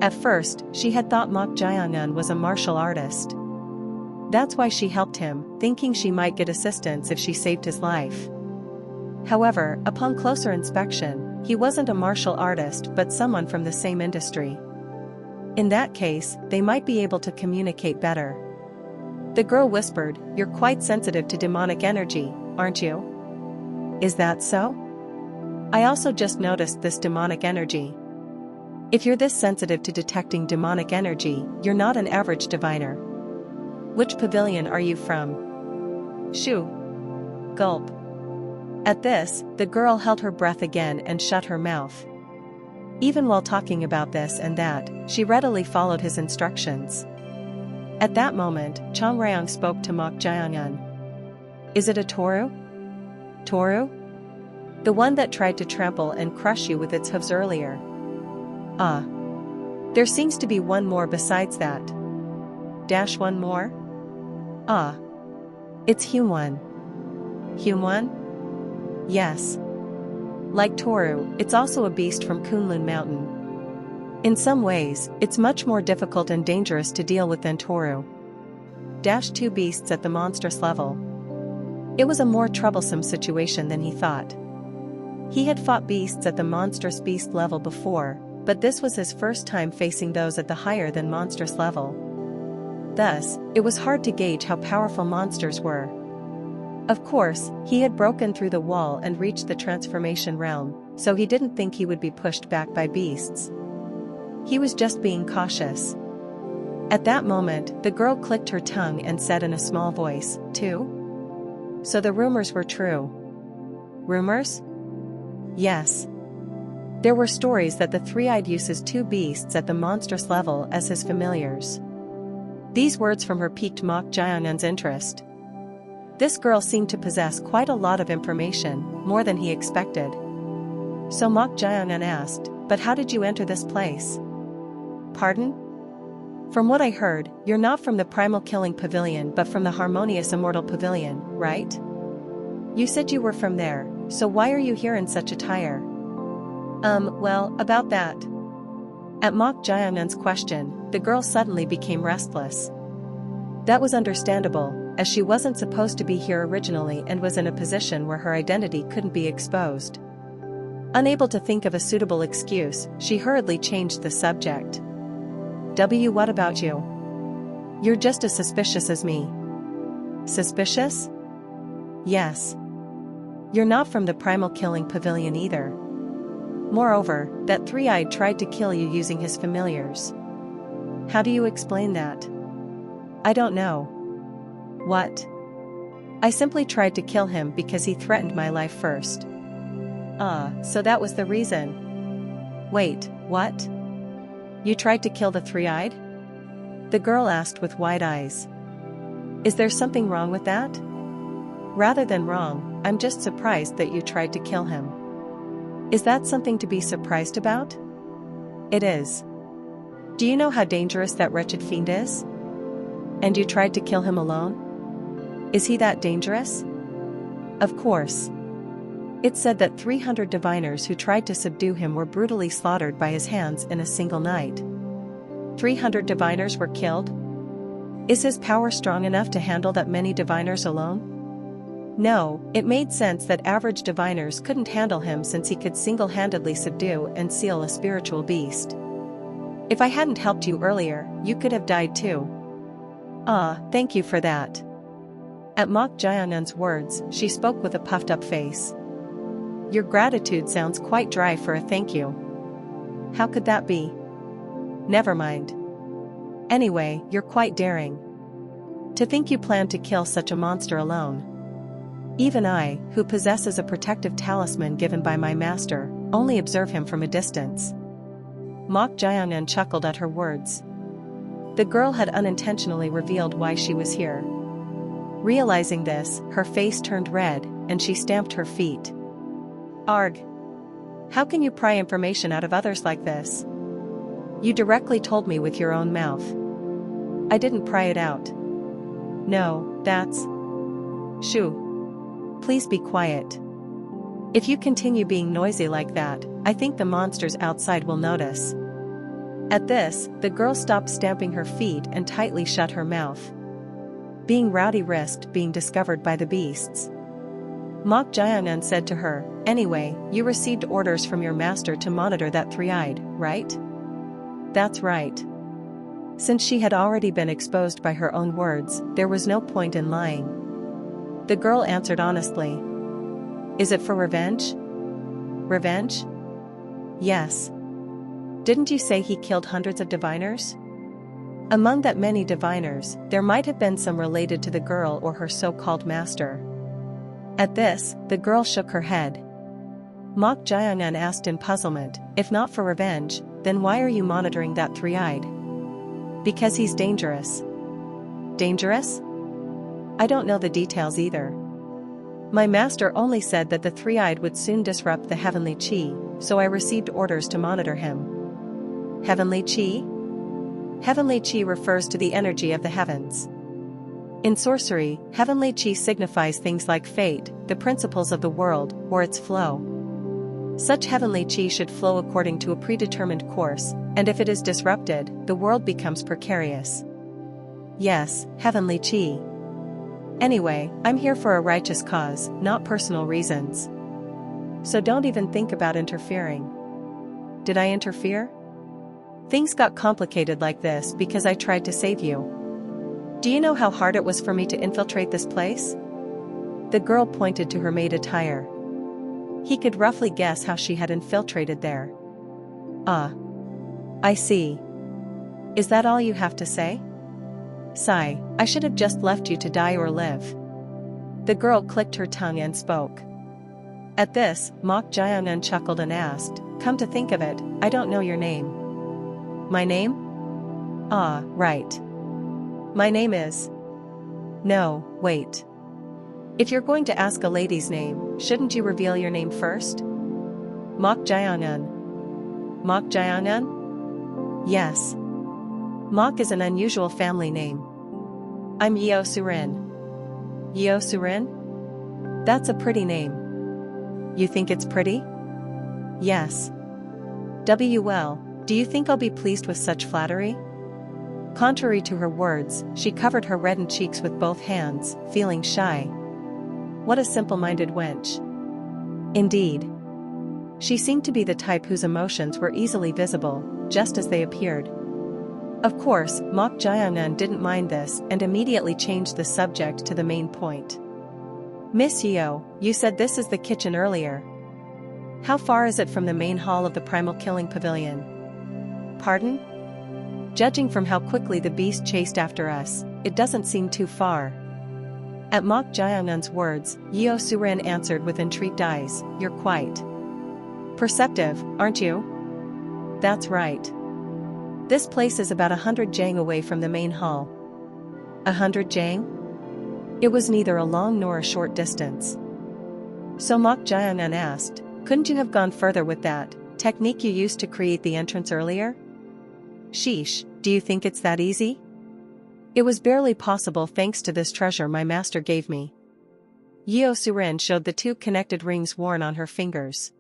At first, she had thought Mok Jae-young was a martial artist. That's why she helped him, thinking she might get assistance if she saved his life. However, upon closer inspection, he wasn't a martial artist but someone from the same industry. In that case, they might be able to communicate better. The girl whispered, "You're quite sensitive to demonic energy, aren't you?" "Is that so?" "I also just noticed this demonic energy." "If you're this sensitive to detecting demonic energy, you're not an average diviner. Which pavilion are you from?" "Shoo." Gulp. At this, the girl held her breath again and shut her mouth. Even while talking about this and that, she readily followed his instructions. At that moment, Chong Ryong spoke to Mok Jae-young. "Is it a Toru?" "Toru? The one that tried to trample and crush you with its hooves earlier." "Ah. There seems to be one more besides that." "Dash one more?" "Ah. It's Hyunwon." "Hyunwon?" "Yes. Like Toru, it's also a beast from Kunlun Mountain. In some ways, it's much more difficult and dangerous to deal with than Toru. Dash two beasts at the monstrous level." It was a more troublesome situation than he thought. He had fought beasts at the monstrous beast level before, but this was his first time facing those at the higher than monstrous level. Thus, it was hard to gauge how powerful monsters were. Of course, he had broken through the wall and reached the transformation realm, so he didn't think he would be pushed back by beasts. He was just being cautious. At that moment, the girl clicked her tongue and said in a small voice, "Two?" So the rumors were true. Rumors? Yes. There were stories that the three-eyed uses two beasts at the monstrous level as his familiars. These words from her piqued Mok Jae-young's interest. This girl seemed to possess quite a lot of information, more than he expected. So Mok Jae-young asked, "But how did you enter this place?" "Pardon?" "From what I heard, you're not from the Primal Killing Pavilion but from the Harmonious Immortal Pavilion, right? You said you were from there, so why are you here in such attire?" Well, about that." At Mok Jae-young's question, the girl suddenly became restless. That was understandable, as she wasn't supposed to be here originally and was in a position where her identity couldn't be exposed. Unable to think of a suitable excuse, she hurriedly changed the subject. What about you? You're just as suspicious as me." "Suspicious?" "Yes. You're not from the Primal Killing Pavilion either. Moreover, that three-eyed tried to kill you using his familiars. How do you explain that?" "I don't know." "What?" "I simply tried to kill him because he threatened my life first." So that was the reason." "Wait, what? You tried to kill the three-eyed?" The girl asked with wide eyes. "Is there something wrong with that?" Rather than wrong, I'm just surprised that you tried to kill him. Is that something to be surprised about? It is. Do you know how dangerous that wretched fiend is? And you tried to kill him alone? Is he that dangerous? Of course. It said that 300 diviners who tried to subdue him were brutally slaughtered by his hands in a single night. 300 diviners were killed? Is his power strong enough to handle that many diviners alone? No, it made sense that average diviners couldn't handle him since he could single-handedly subdue and seal a spiritual beast. If I hadn't helped you earlier, you could have died too. Ah, thank you for that. At Mok Jae-un's words, she spoke with a puffed-up face. Your gratitude sounds quite dry for a thank you. How could that be? Never mind. Anyway, you're quite daring. To think you planned to kill such a monster alone. Even I, who possesses a protective talisman given by my master, only observe him from a distance. Mok Jae-un chuckled at her words. The girl had unintentionally revealed why she was here. Realizing this, her face turned red, and she stamped her feet. Arg! How can you pry information out of others like this? You directly told me with your own mouth. I didn't pry it out. No, that's... Shoo. Please be quiet. If you continue being noisy like that, I think the monsters outside will notice. At this, the girl stopped stamping her feet and tightly shut her mouth. Being rowdy risked being discovered by the beasts. Mok Jae-un said to her, anyway, you received orders from your master to monitor that three-eyed, right? That's right. Since she had already been exposed by her own words, there was no point in lying. The girl answered honestly. Is it for revenge? Revenge? Yes. Didn't you say he killed hundreds of diviners? Among that many diviners, there might have been some related to the girl or her so-called master. At this, the girl shook her head. Mok Jae-un asked in puzzlement, if not for revenge, then why are you monitoring that three-eyed? Because he's dangerous. Dangerous? I don't know the details either. My master only said that the three-eyed would soon disrupt the heavenly chi, so I received orders to monitor him. Heavenly chi? Heavenly chi refers to the energy of the heavens. In sorcery, heavenly chi signifies things like fate, the principles of the world, or its flow. Such heavenly chi should flow according to a predetermined course, and if it is disrupted, the world becomes precarious. Yes, heavenly chi. Anyway, I'm here for a righteous cause, not personal reasons. So don't even think about interfering. Did I interfere? Things got complicated like this because I tried to save you. Do you know how hard it was for me to infiltrate this place? The girl pointed to her maid attire. He could roughly guess how she had infiltrated there. Ah. I see. Is that all you have to say? Sigh, I should have just left you to die or live. The girl clicked her tongue and spoke. At this, Mok Jae-un chuckled and asked, come to think of it, I don't know your name. My name? Ah, right. My name is... No, wait. If you're going to ask a lady's name, shouldn't you reveal your name first? Mok Jae-un. Mok Jae-un? Yes. Mok is an unusual family name. I'm Yeo Surin. Yeo Surin? That's a pretty name. You think it's pretty? Yes. Well, do you think I'll be pleased with such flattery? Contrary to her words, she covered her reddened cheeks with both hands, feeling shy. What a simple-minded wench. Indeed. She seemed to be the type whose emotions were easily visible, just as they appeared. Of course, Mok Jae-un didn't mind this and immediately changed the subject to the main point. Miss Yeo, you said this is the kitchen earlier. How far is it from the main hall of the primal killing pavilion? Pardon? Judging from how quickly the beast chased after us, it doesn't seem too far. At Mok Jae-un's words, Yeo Surin answered with intrigued eyes, you're quite perceptive, aren't you? That's right. This place is about 100 jang away from the main hall. 100 jang? It was neither a long nor a short distance. So Mok Jae-young asked, couldn't you have gone further with that technique you used to create the entrance earlier? Sheesh, do you think it's that easy? It was barely possible thanks to this treasure my master gave me. Yeo Surin showed the 2 connected rings worn on her fingers.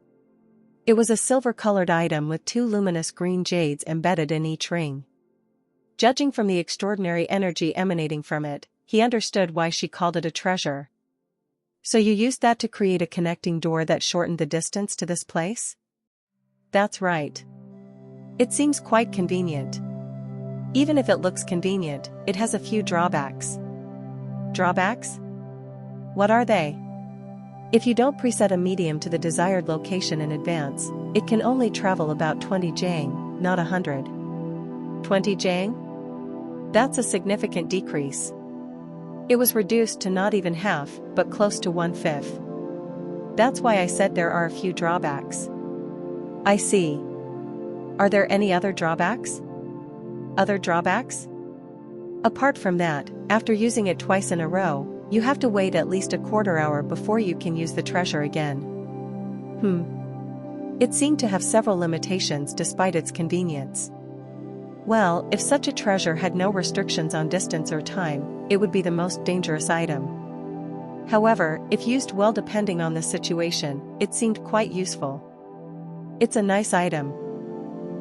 It was a silver-colored item with 2 luminous green jades embedded in each ring. Judging from the extraordinary energy emanating from it, he understood why she called it a treasure. So you used that to create a connecting door that shortened the distance to this place? That's right. It seems quite convenient. Even if it looks convenient, it has a few drawbacks. Drawbacks? What are they? If you don't preset a medium to the desired location in advance, it can only travel about 20 jang, not 100. 20 jang? That's a significant decrease. It was reduced to not even half, but close to 1/5. That's why I said there are a few drawbacks. I see. Are there any other drawbacks? Other drawbacks? Apart from that, after using it twice in a row, you have to wait at least a quarter hour before you can use the treasure again. It seemed to have several limitations despite its convenience. Well, if such a treasure had no restrictions on distance or time, it would be the most dangerous item. However, if used well depending on the situation, it seemed quite useful. It's a nice item.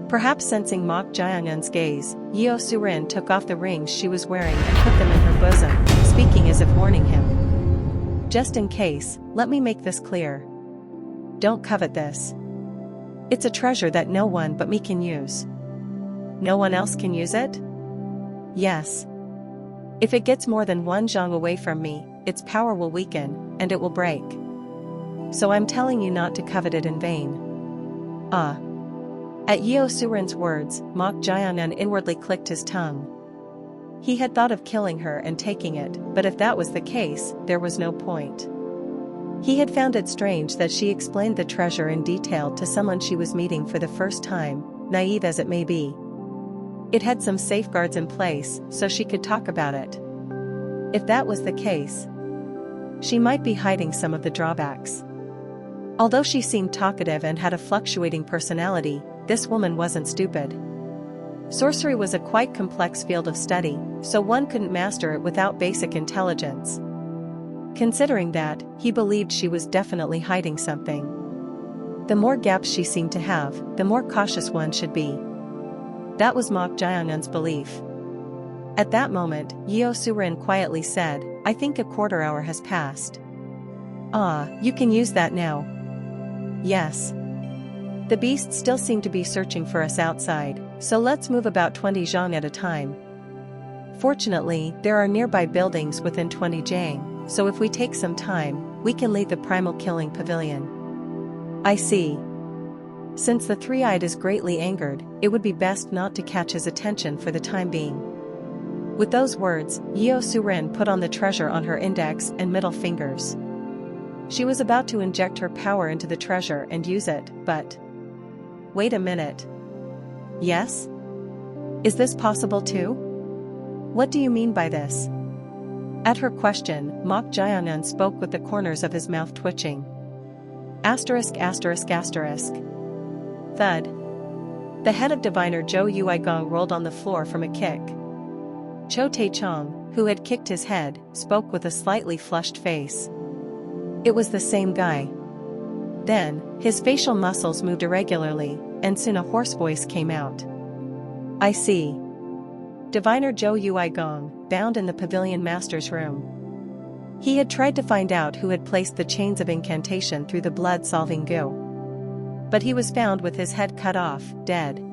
Perhaps sensing Mok Jae-young's gaze, Yeo Surin took off the rings she was wearing and put them in her bosom, speaking as if warning him. Just in case, let me make this clear. Don't covet this. It's a treasure that no one but me can use. No one else can use it? Yes. If it gets more than 1 zhang away from me, its power will weaken, and it will break. So I'm telling you not to covet it in vain. At Yeo Surin's words, Mok Jae-young inwardly clicked his tongue. He had thought of killing her and taking it, but if that was the case, there was no point. He had found it strange that she explained the treasure in detail to someone she was meeting for the first time, naive as it may be. It had some safeguards in place, so she could talk about it. If that was the case, she might be hiding some of the drawbacks. Although she seemed talkative and had a fluctuating personality, this woman wasn't stupid. Sorcery was a quite complex field of study, so one couldn't master it without basic intelligence. Considering that, he believed she was definitely hiding something. The more gaps she seemed to have, the more cautious one should be. That was Mok Jae-young's belief. At that moment, Yeo Surin quietly said, I think a quarter hour has passed. You can use that now. Yes. The beasts still seem to be searching for us outside, so let's move about 20 zhang at a time. Fortunately, there are nearby buildings within 20 jang, so if we take some time, we can leave the primal killing pavilion. I see. Since the three-eyed is greatly angered, it would be best not to catch his attention for the time being. With those words, Yeo Surin put on the treasure on her index and middle fingers. She was about to inject her power into the treasure and use it, but... Wait a minute. Yes? Is this possible too? What do you mean by this? At her question, Mok Jae-young spoke with the corners of his mouth twitching. Asterisk asterisk asterisk. Thud. The head of diviner Zhou Yuigong rolled on the floor from a kick. Tae-Cheong, who had kicked his head, spoke with a slightly flushed face. It was the same guy. Then, his facial muscles moved irregularly, and soon a hoarse voice came out. I see. Diviner Zhou Yuigong, bound in the pavilion master's room. He had tried to find out who had placed the chains of incantation through the blood-solving goo. But he was found with his head cut off, dead.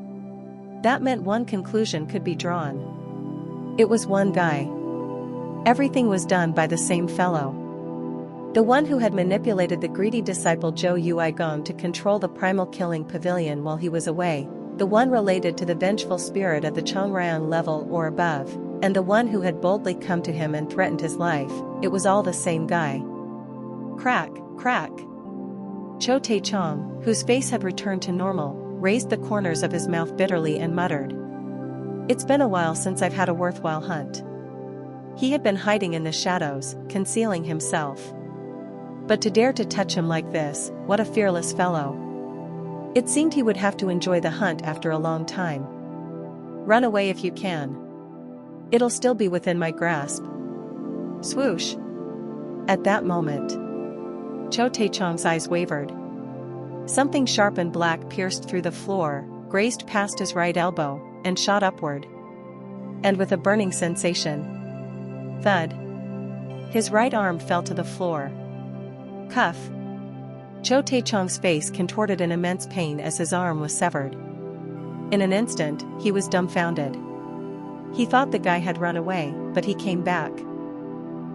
That meant one conclusion could be drawn. It was one guy. Everything was done by the same fellow. The one who had manipulated the greedy disciple Zhou Yuigong to control the primal killing pavilion while he was away, the one related to the vengeful spirit at the Chongrang level or above, and the one who had boldly come to him and threatened his life, it was all the same guy. Crack, crack. Tae-Cheong, whose face had returned to normal, raised the corners of his mouth bitterly and muttered. It's been a while since I've had a worthwhile hunt. He had been hiding in the shadows, concealing himself. But to dare to touch him like this, what a fearless fellow. It seemed he would have to enjoy the hunt after a long time. Run away if you can. It'll still be within my grasp. Swoosh. At that moment, Tae-Cheong's eyes wavered. Something sharp and black pierced through the floor, grazed past his right elbow, and shot upward. And with a burning sensation, thud, his right arm fell to the floor. Cuff. Tae-Cheong's face contorted in immense pain as his arm was severed. In an instant, he was dumbfounded. He thought the guy had run away, but he came back.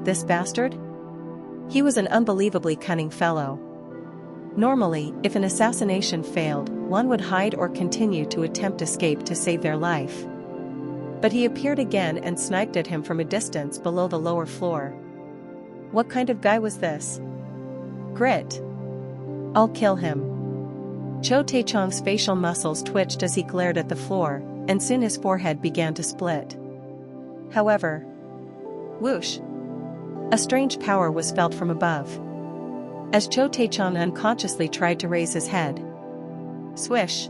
This bastard? He was an unbelievably cunning fellow. Normally, if an assassination failed, one would hide or continue to attempt escape to save their life. But he appeared again and sniped at him from a distance below the lower floor. What kind of guy was this? Grit. I'll kill him. Tae-Cheong's facial muscles twitched as he glared at the floor, and soon his forehead began to split. However, whoosh! A strange power was felt from above. As Tae-Cheong unconsciously tried to raise his head. Swish!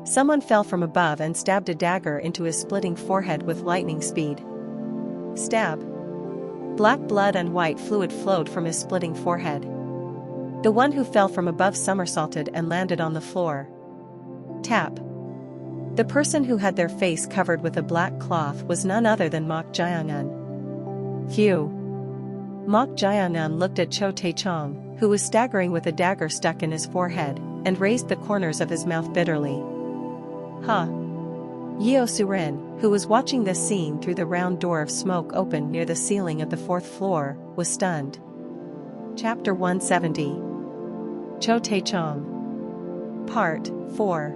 Someone fell from above and stabbed a dagger into his splitting forehead with lightning speed. Stab! Black blood and white fluid flowed from his splitting forehead. The one who fell from above somersaulted and landed on the floor. Tap! The person who had their face covered with a black cloth was none other than Mok Jae-eun. Phew! Mok Jae-eun looked at Tae-Cheong, who was staggering with a dagger stuck in his forehead, and raised the corners of his mouth bitterly. Huh! Yeo Surin, who was watching this scene through the round door of smoke opened near the ceiling of the fourth floor, was stunned. Chapter 170. Tae-Cheong. Part 4.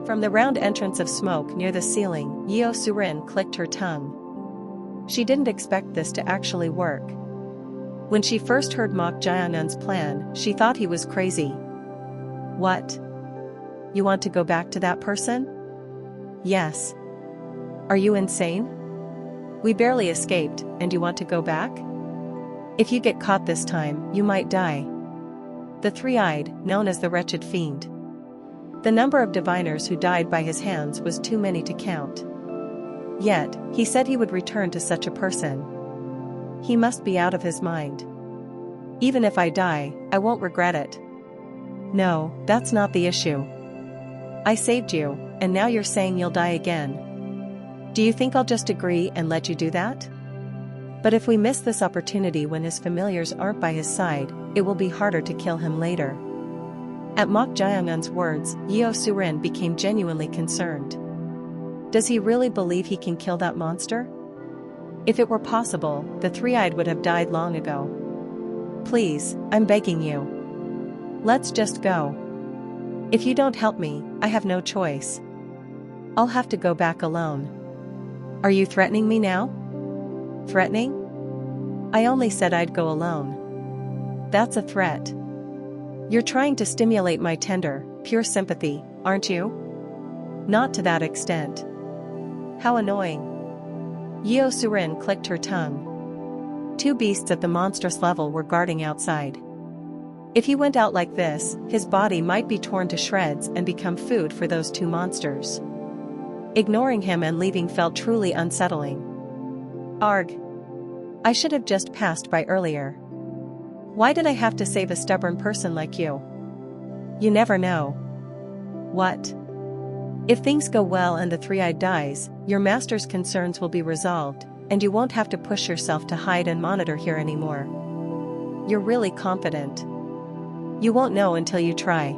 From the round entrance of smoke near the ceiling, Yeo Surin clicked her tongue. She didn't expect this to actually work. When she first heard Mok Jae-eun's plan, she thought he was crazy. What? You want to go back to that person? Yes. Are you insane? We barely escaped, and you want to go back? If you get caught this time, you might die. The three-eyed, known as the Wretched Fiend. The number of diviners who died by his hands was too many to count. Yet, he said he would return to such a person. He must be out of his mind. Even if I die, I won't regret it. No, that's not the issue. I saved you, and now you're saying you'll die again. Do you think I'll just agree and let you do that? But if we miss this opportunity when his familiars aren't by his side, it will be harder to kill him later. At Mok Jae-eun's words, Yeo Surin became genuinely concerned. Does he really believe he can kill that monster? If it were possible, the three-eyed would have died long ago. Please, I'm begging you. Let's just go. If you don't help me, I have no choice. I'll have to go back alone. Are you threatening me now? Threatening? I only said I'd go alone. That's a threat. You're trying to stimulate my tender, pure sympathy, aren't you? Not to that extent. How annoying. Yeo Surin clicked her tongue. Two beasts at the monstrous level were guarding outside. If he went out like this, his body might be torn to shreds and become food for those two monsters. Ignoring him and leaving felt truly unsettling. Arg. I should have just passed by earlier. Why did I have to save a stubborn person like you? You never know. What? If things go well and the three-eyed dies, your master's concerns will be resolved, and you won't have to push yourself to hide and monitor here anymore. You're really confident. You won't know until you try.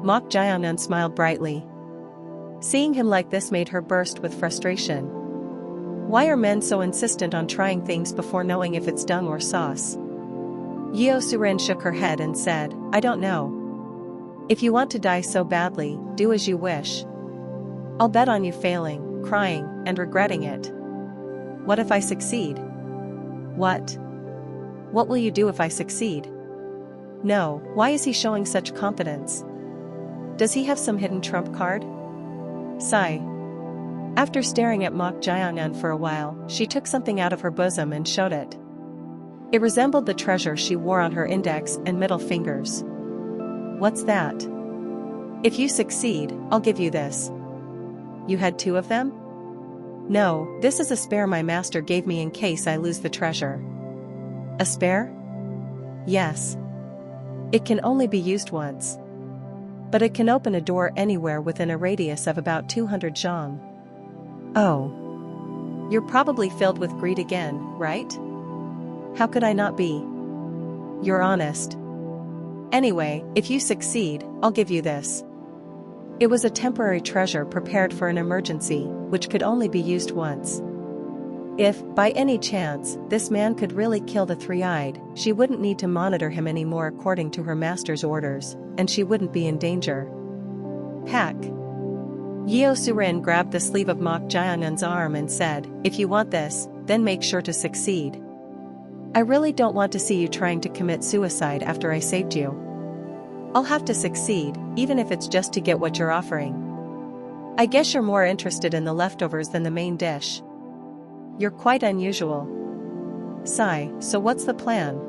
Mok Jae-eun smiled brightly. Seeing him like this made her burst with frustration. Why are men so insistent on trying things before knowing if it's dung or sauce? Yeo Surin shook her head and said, I don't know. If you want to die so badly, do as you wish. I'll bet on you failing, crying, and regretting it. What if I succeed? What? What will you do if I succeed? No, why is he showing such confidence? Does he have some hidden trump card? Sigh. After staring at Mok Jae-young for a while, she took something out of her bosom and showed it. It resembled the treasure she wore on her index and middle fingers. What's that? If you succeed, I'll give you this. You had 2 of them? No, this is a spare my master gave me in case I lose the treasure. A spare? Yes. It can only be used once. But it can open a door anywhere within a radius of about 200 zhang. Oh. You're probably filled with greed again, right? How could I not be? You're honest. Anyway, if you succeed, I'll give you this. It was a temporary treasure prepared for an emergency, which could only be used once. If, by any chance, this man could really kill the three-eyed, she wouldn't need to monitor him anymore according to her master's orders, and she wouldn't be in danger. Pack. Yeo Surin grabbed the sleeve of Mok Jae-young's arm and said, if you want this, then make sure to succeed. I really don't want to see you trying to commit suicide after I saved you. I'll have to succeed, even if it's just to get what you're offering. I guess you're more interested in the leftovers than the main dish. You're quite unusual. Sigh, so what's the plan?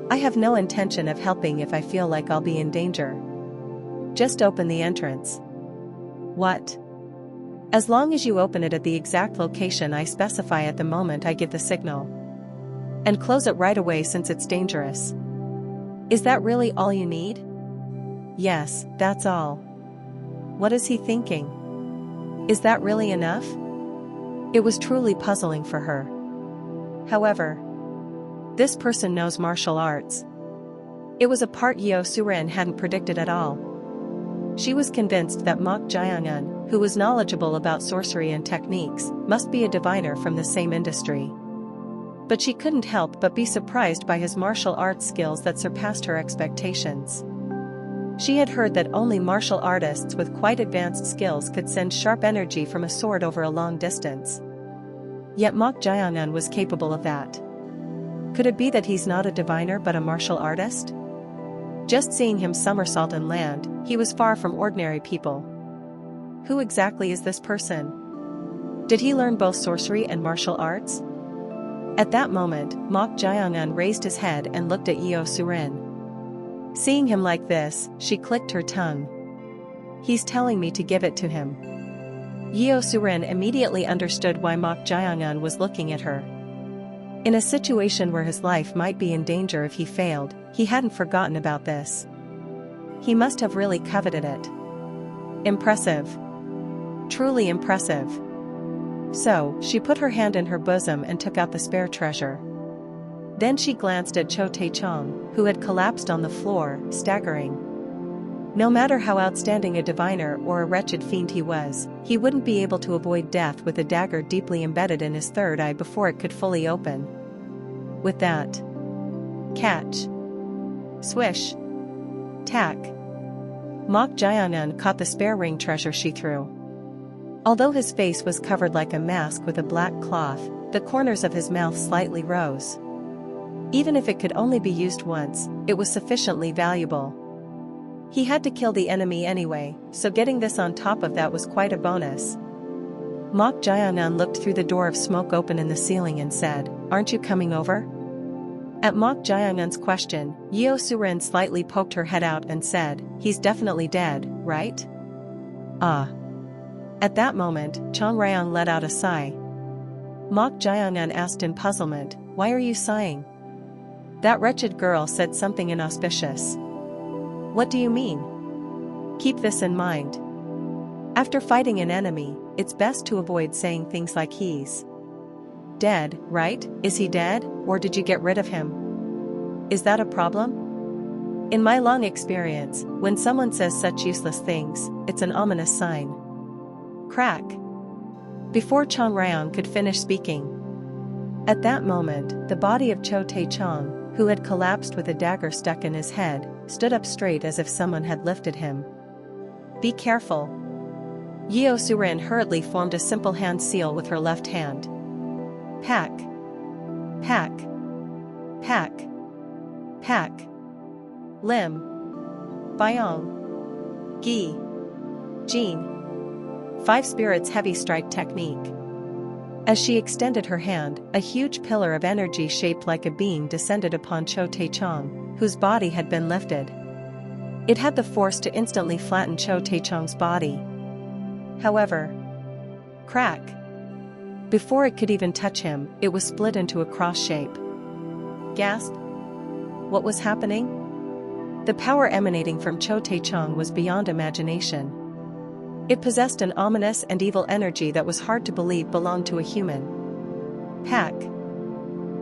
I have no intention of helping if I feel like I'll be in danger. Just open the entrance. What? As long as you open it at the exact location I specify at the moment I give the signal. And close it right away since it's dangerous. Is that really all you need? Yes, that's all. What is he thinking? Is that really enough? It was truly puzzling for her. However, this person knows martial arts. It was a part Yeo Surin hadn't predicted at all. She was convinced that Mok Jae-young, who was knowledgeable about sorcery and techniques, must be a diviner from the same industry. But she couldn't help but be surprised by his martial arts skills that surpassed her expectations. She had heard that only martial artists with quite advanced skills could send sharp energy from a sword over a long distance. Yet Mok Jae-young was capable of that. Could it be that he's not a diviner but a martial artist? Just seeing him somersault and land, he was far from ordinary people. Who exactly is this person? Did he learn both sorcery and martial arts? At that moment, Mok Jae-young raised his head and looked at Yeo Surin. Seeing him like this, she clicked her tongue. He's telling me to give it to him. Yeo Surin immediately understood why Mok Jae-young was looking at her. In a situation where his life might be in danger if he failed, he hadn't forgotten about this. He must have really coveted it. Impressive. Truly impressive. So, she put her hand in her bosom and took out the spare treasure. Then she glanced at Tae-Cheong, who had collapsed on the floor, staggering. No matter how outstanding a diviner or a wretched fiend he was, he wouldn't be able to avoid death with a dagger deeply embedded in his third eye before it could fully open. With that, catch. Swish. Tack. Mok Jae-young caught the spare ring treasure she threw. Although his face was covered like a mask with a black cloth, the corners of his mouth slightly rose. Even if it could only be used once, it was sufficiently valuable. He had to kill the enemy anyway, so getting this on top of that was quite a bonus. Mok Jae-young looked through the door of smoke open in the ceiling and said, "Aren't you coming over?" At Mok Jae-young's question, Yeo Surin slightly poked her head out and said, "He's definitely dead, right?" Ah. At that moment, Chong Ryong let out a sigh. Mok Jae-young asked in puzzlement, "Why are you sighing?" That wretched girl said something inauspicious. What do you mean? Keep this in mind. After fighting an enemy, it's best to avoid saying things like he's dead, right? Is he dead, or did you get rid of him? Is that a problem? In my long experience, when someone says such useless things, it's an ominous sign. Crack. Before Chong Ryong could finish speaking. At that moment, the body of Tae-Cheong, who had collapsed with a dagger stuck in his head, stood up straight as if someone had lifted him. Be careful. Yeo Surin hurriedly formed a simple hand seal with her left hand. Pack. Pack. Pack. Pack. Lim. Byong. Gi. Jean. 5 Spirits Heavy Strike Technique. As she extended her hand, a huge pillar of energy shaped like a being descended upon Tae-Cheong, whose body had been lifted. It had the force to instantly flatten Tae-Cheong's body. However, crack! Before it could even touch him, it was split into a cross shape. Gasp! What was happening? The power emanating from Tae-Cheong was beyond imagination. It possessed an ominous and evil energy that was hard to believe belonged to a human. Pack.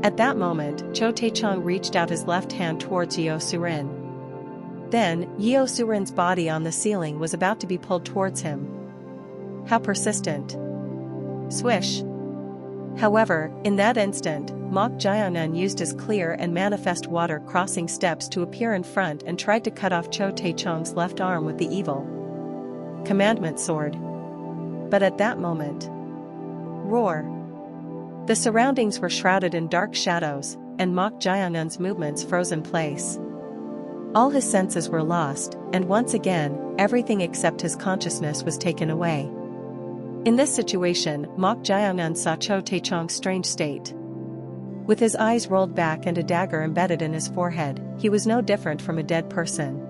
At that moment, Tae-Cheong reached out his left hand towards Yeo Surin. Then, Yeo Surin's body on the ceiling was about to be pulled towards him. How persistent. Swish. However, in that instant, Mok Jae-on used his clear and manifest water crossing steps to appear in front and tried to cut off Tae-Cheong's left arm with the evil commandment sword. But at that moment, roar! The surroundings were shrouded in dark shadows, and Mok Jae-on's movements froze in place. All his senses were lost, and once again, everything except his consciousness was taken away. In this situation, Mok Jae-on saw Tae-Cheong's strange state. With his eyes rolled back and a dagger embedded in his forehead, he was no different from a dead person.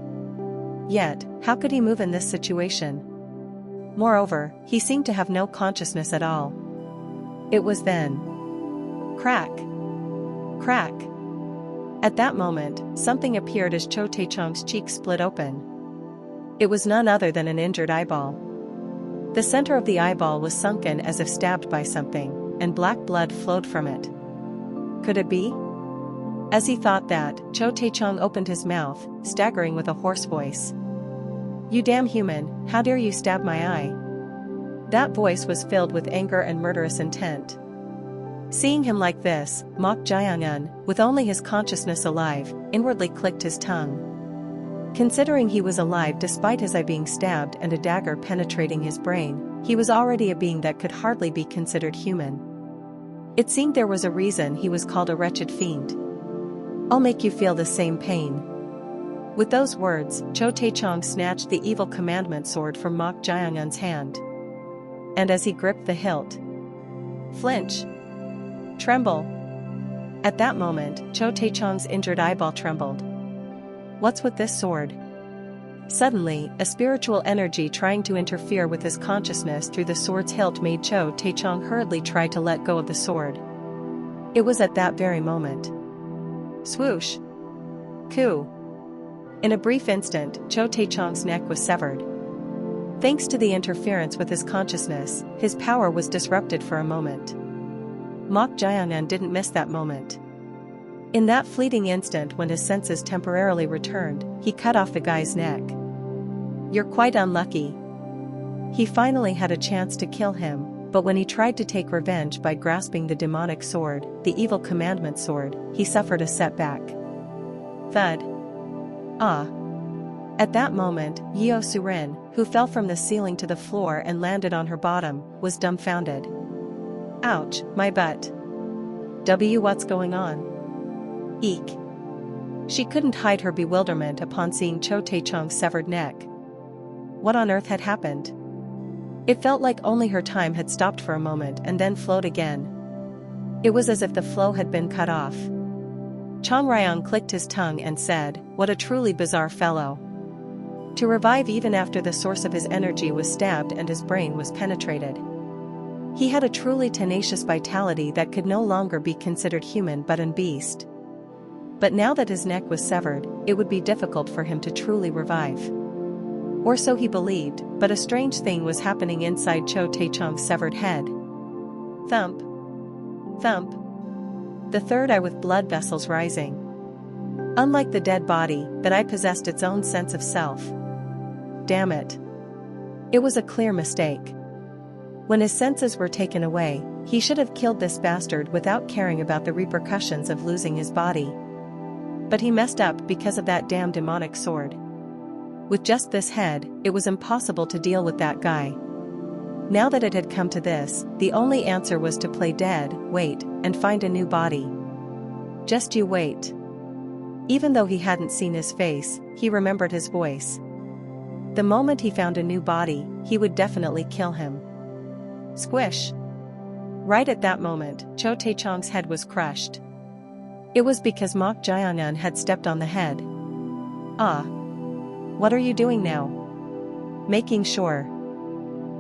Yet, how could he move in this situation? Moreover, he seemed to have no consciousness at all. It was then. Crack! Crack! At that moment, something appeared as Tae-Cheong's cheek split open. It was none other than an injured eyeball. The center of the eyeball was sunken as if stabbed by something, and black blood flowed from it. Could it be? As he thought that, Tae-Cheong opened his mouth, staggering with a hoarse voice. "You damn human, how dare you stab my eye?" That voice was filled with anger and murderous intent. Seeing him like this, Mok Jae-on, with only his consciousness alive, inwardly clicked his tongue. Considering he was alive despite his eye being stabbed and a dagger penetrating his brain, he was already a being that could hardly be considered human. It seemed there was a reason he was called a wretched fiend. "I'll make you feel the same pain." With those words, Tae-Cheong snatched the evil commandment sword from Mok Jae-on's hand. And as he gripped the hilt, flinch! Tremble! At that moment, Tae-Cheong's injured eyeball trembled. What's with this sword? Suddenly, a spiritual energy trying to interfere with his consciousness through the sword's hilt made Tae-Cheong hurriedly try to let go of the sword. It was at that very moment. Swoosh! Coo! In a brief instant, Tae-Cheong's neck was severed. Thanks to the interference with his consciousness, his power was disrupted for a moment. Mok Jae-on didn't miss that moment. In that fleeting instant when his senses temporarily returned, he cut off the guy's neck. "You're quite unlucky." He finally had a chance to kill him, but when he tried to take revenge by grasping the demonic sword, the evil commandment sword, he suffered a setback. Thud. Ah. At that moment, Yeo Surin, who fell from the ceiling to the floor and landed on her bottom, was dumbfounded. "Ouch, my butt. What's going on?" Eek. She couldn't hide her bewilderment upon seeing Tae-Cheong's severed neck. What on earth had happened? It felt like only her time had stopped for a moment and then flowed again. It was as if the flow had been cut off. Chong Ryan clicked his tongue and said, "What a truly bizarre fellow. To revive even after the source of his energy was stabbed and his brain was penetrated. He had a truly tenacious vitality that could no longer be considered human but an beast. But now that his neck was severed, it would be difficult for him to truly revive." Or so he believed, but a strange thing was happening inside Tae-Cheong's severed head. Thump. Thump. The third eye with blood vessels rising. Unlike the dead body, that eye possessed its own sense of self. Damn it. It was a clear mistake. When his senses were taken away, he should have killed this bastard without caring about the repercussions of losing his body. But he messed up because of that damn demonic sword. With just this head, it was impossible to deal with that guy. Now that it had come to this, the only answer was to play dead, wait, and find a new body. Just you wait. Even though he hadn't seen his face, he remembered his voice. The moment he found a new body, he would definitely kill him. Squish. Right at that moment, Tae-Cheong's head was crushed. It was because Mok Jae-an had stepped on the head. Ah. What are you doing now? Making sure.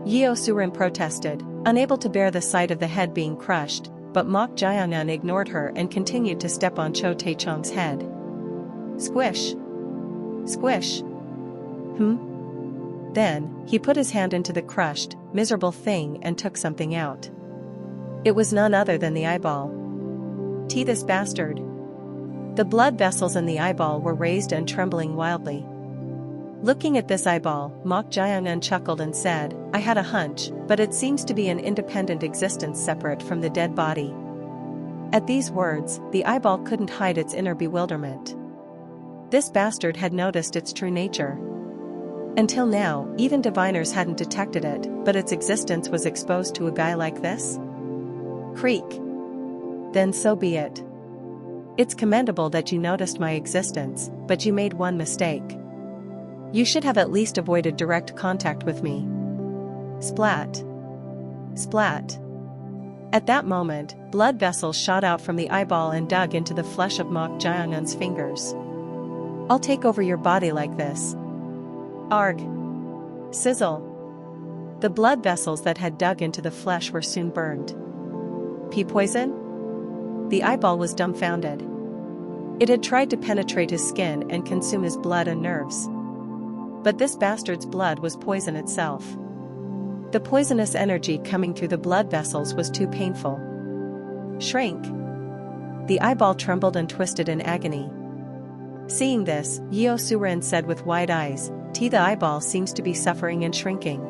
Yeo Surin protested, unable to bear the sight of the head being crushed, but Mok Jae-an ignored her and continued to step on Tae-Cheong's head. Squish. Squish. Then, he put his hand into the crushed, miserable thing and took something out. It was none other than the eyeball. This bastard. The blood vessels in the eyeball were raised and trembling wildly. Looking at this eyeball, Mok Jae-an chuckled and said, I had a hunch, but it seems to be an independent existence separate from the dead body. At these words, the eyeball couldn't hide its inner bewilderment. This bastard had noticed its true nature. Until now, even diviners hadn't detected it, but its existence was exposed to a guy like this? Creak. Then so be it. It's commendable that you noticed my existence, but you made one mistake. You should have at least avoided direct contact with me. Splat. Splat. At that moment, blood vessels shot out from the eyeball and dug into the flesh of Mok Jae-an's fingers. I'll take over your body like this. Arg. Sizzle. The blood vessels that had dug into the flesh were soon burned. Pea poison? The eyeball was dumbfounded. It had tried to penetrate his skin and consume his blood and nerves. But this bastard's blood was poison itself. The poisonous energy coming through the blood vessels was too painful. Shrink. The eyeball trembled and twisted in agony. Seeing this, Yeo Surin said with wide eyes, the eyeball seems to be suffering and shrinking.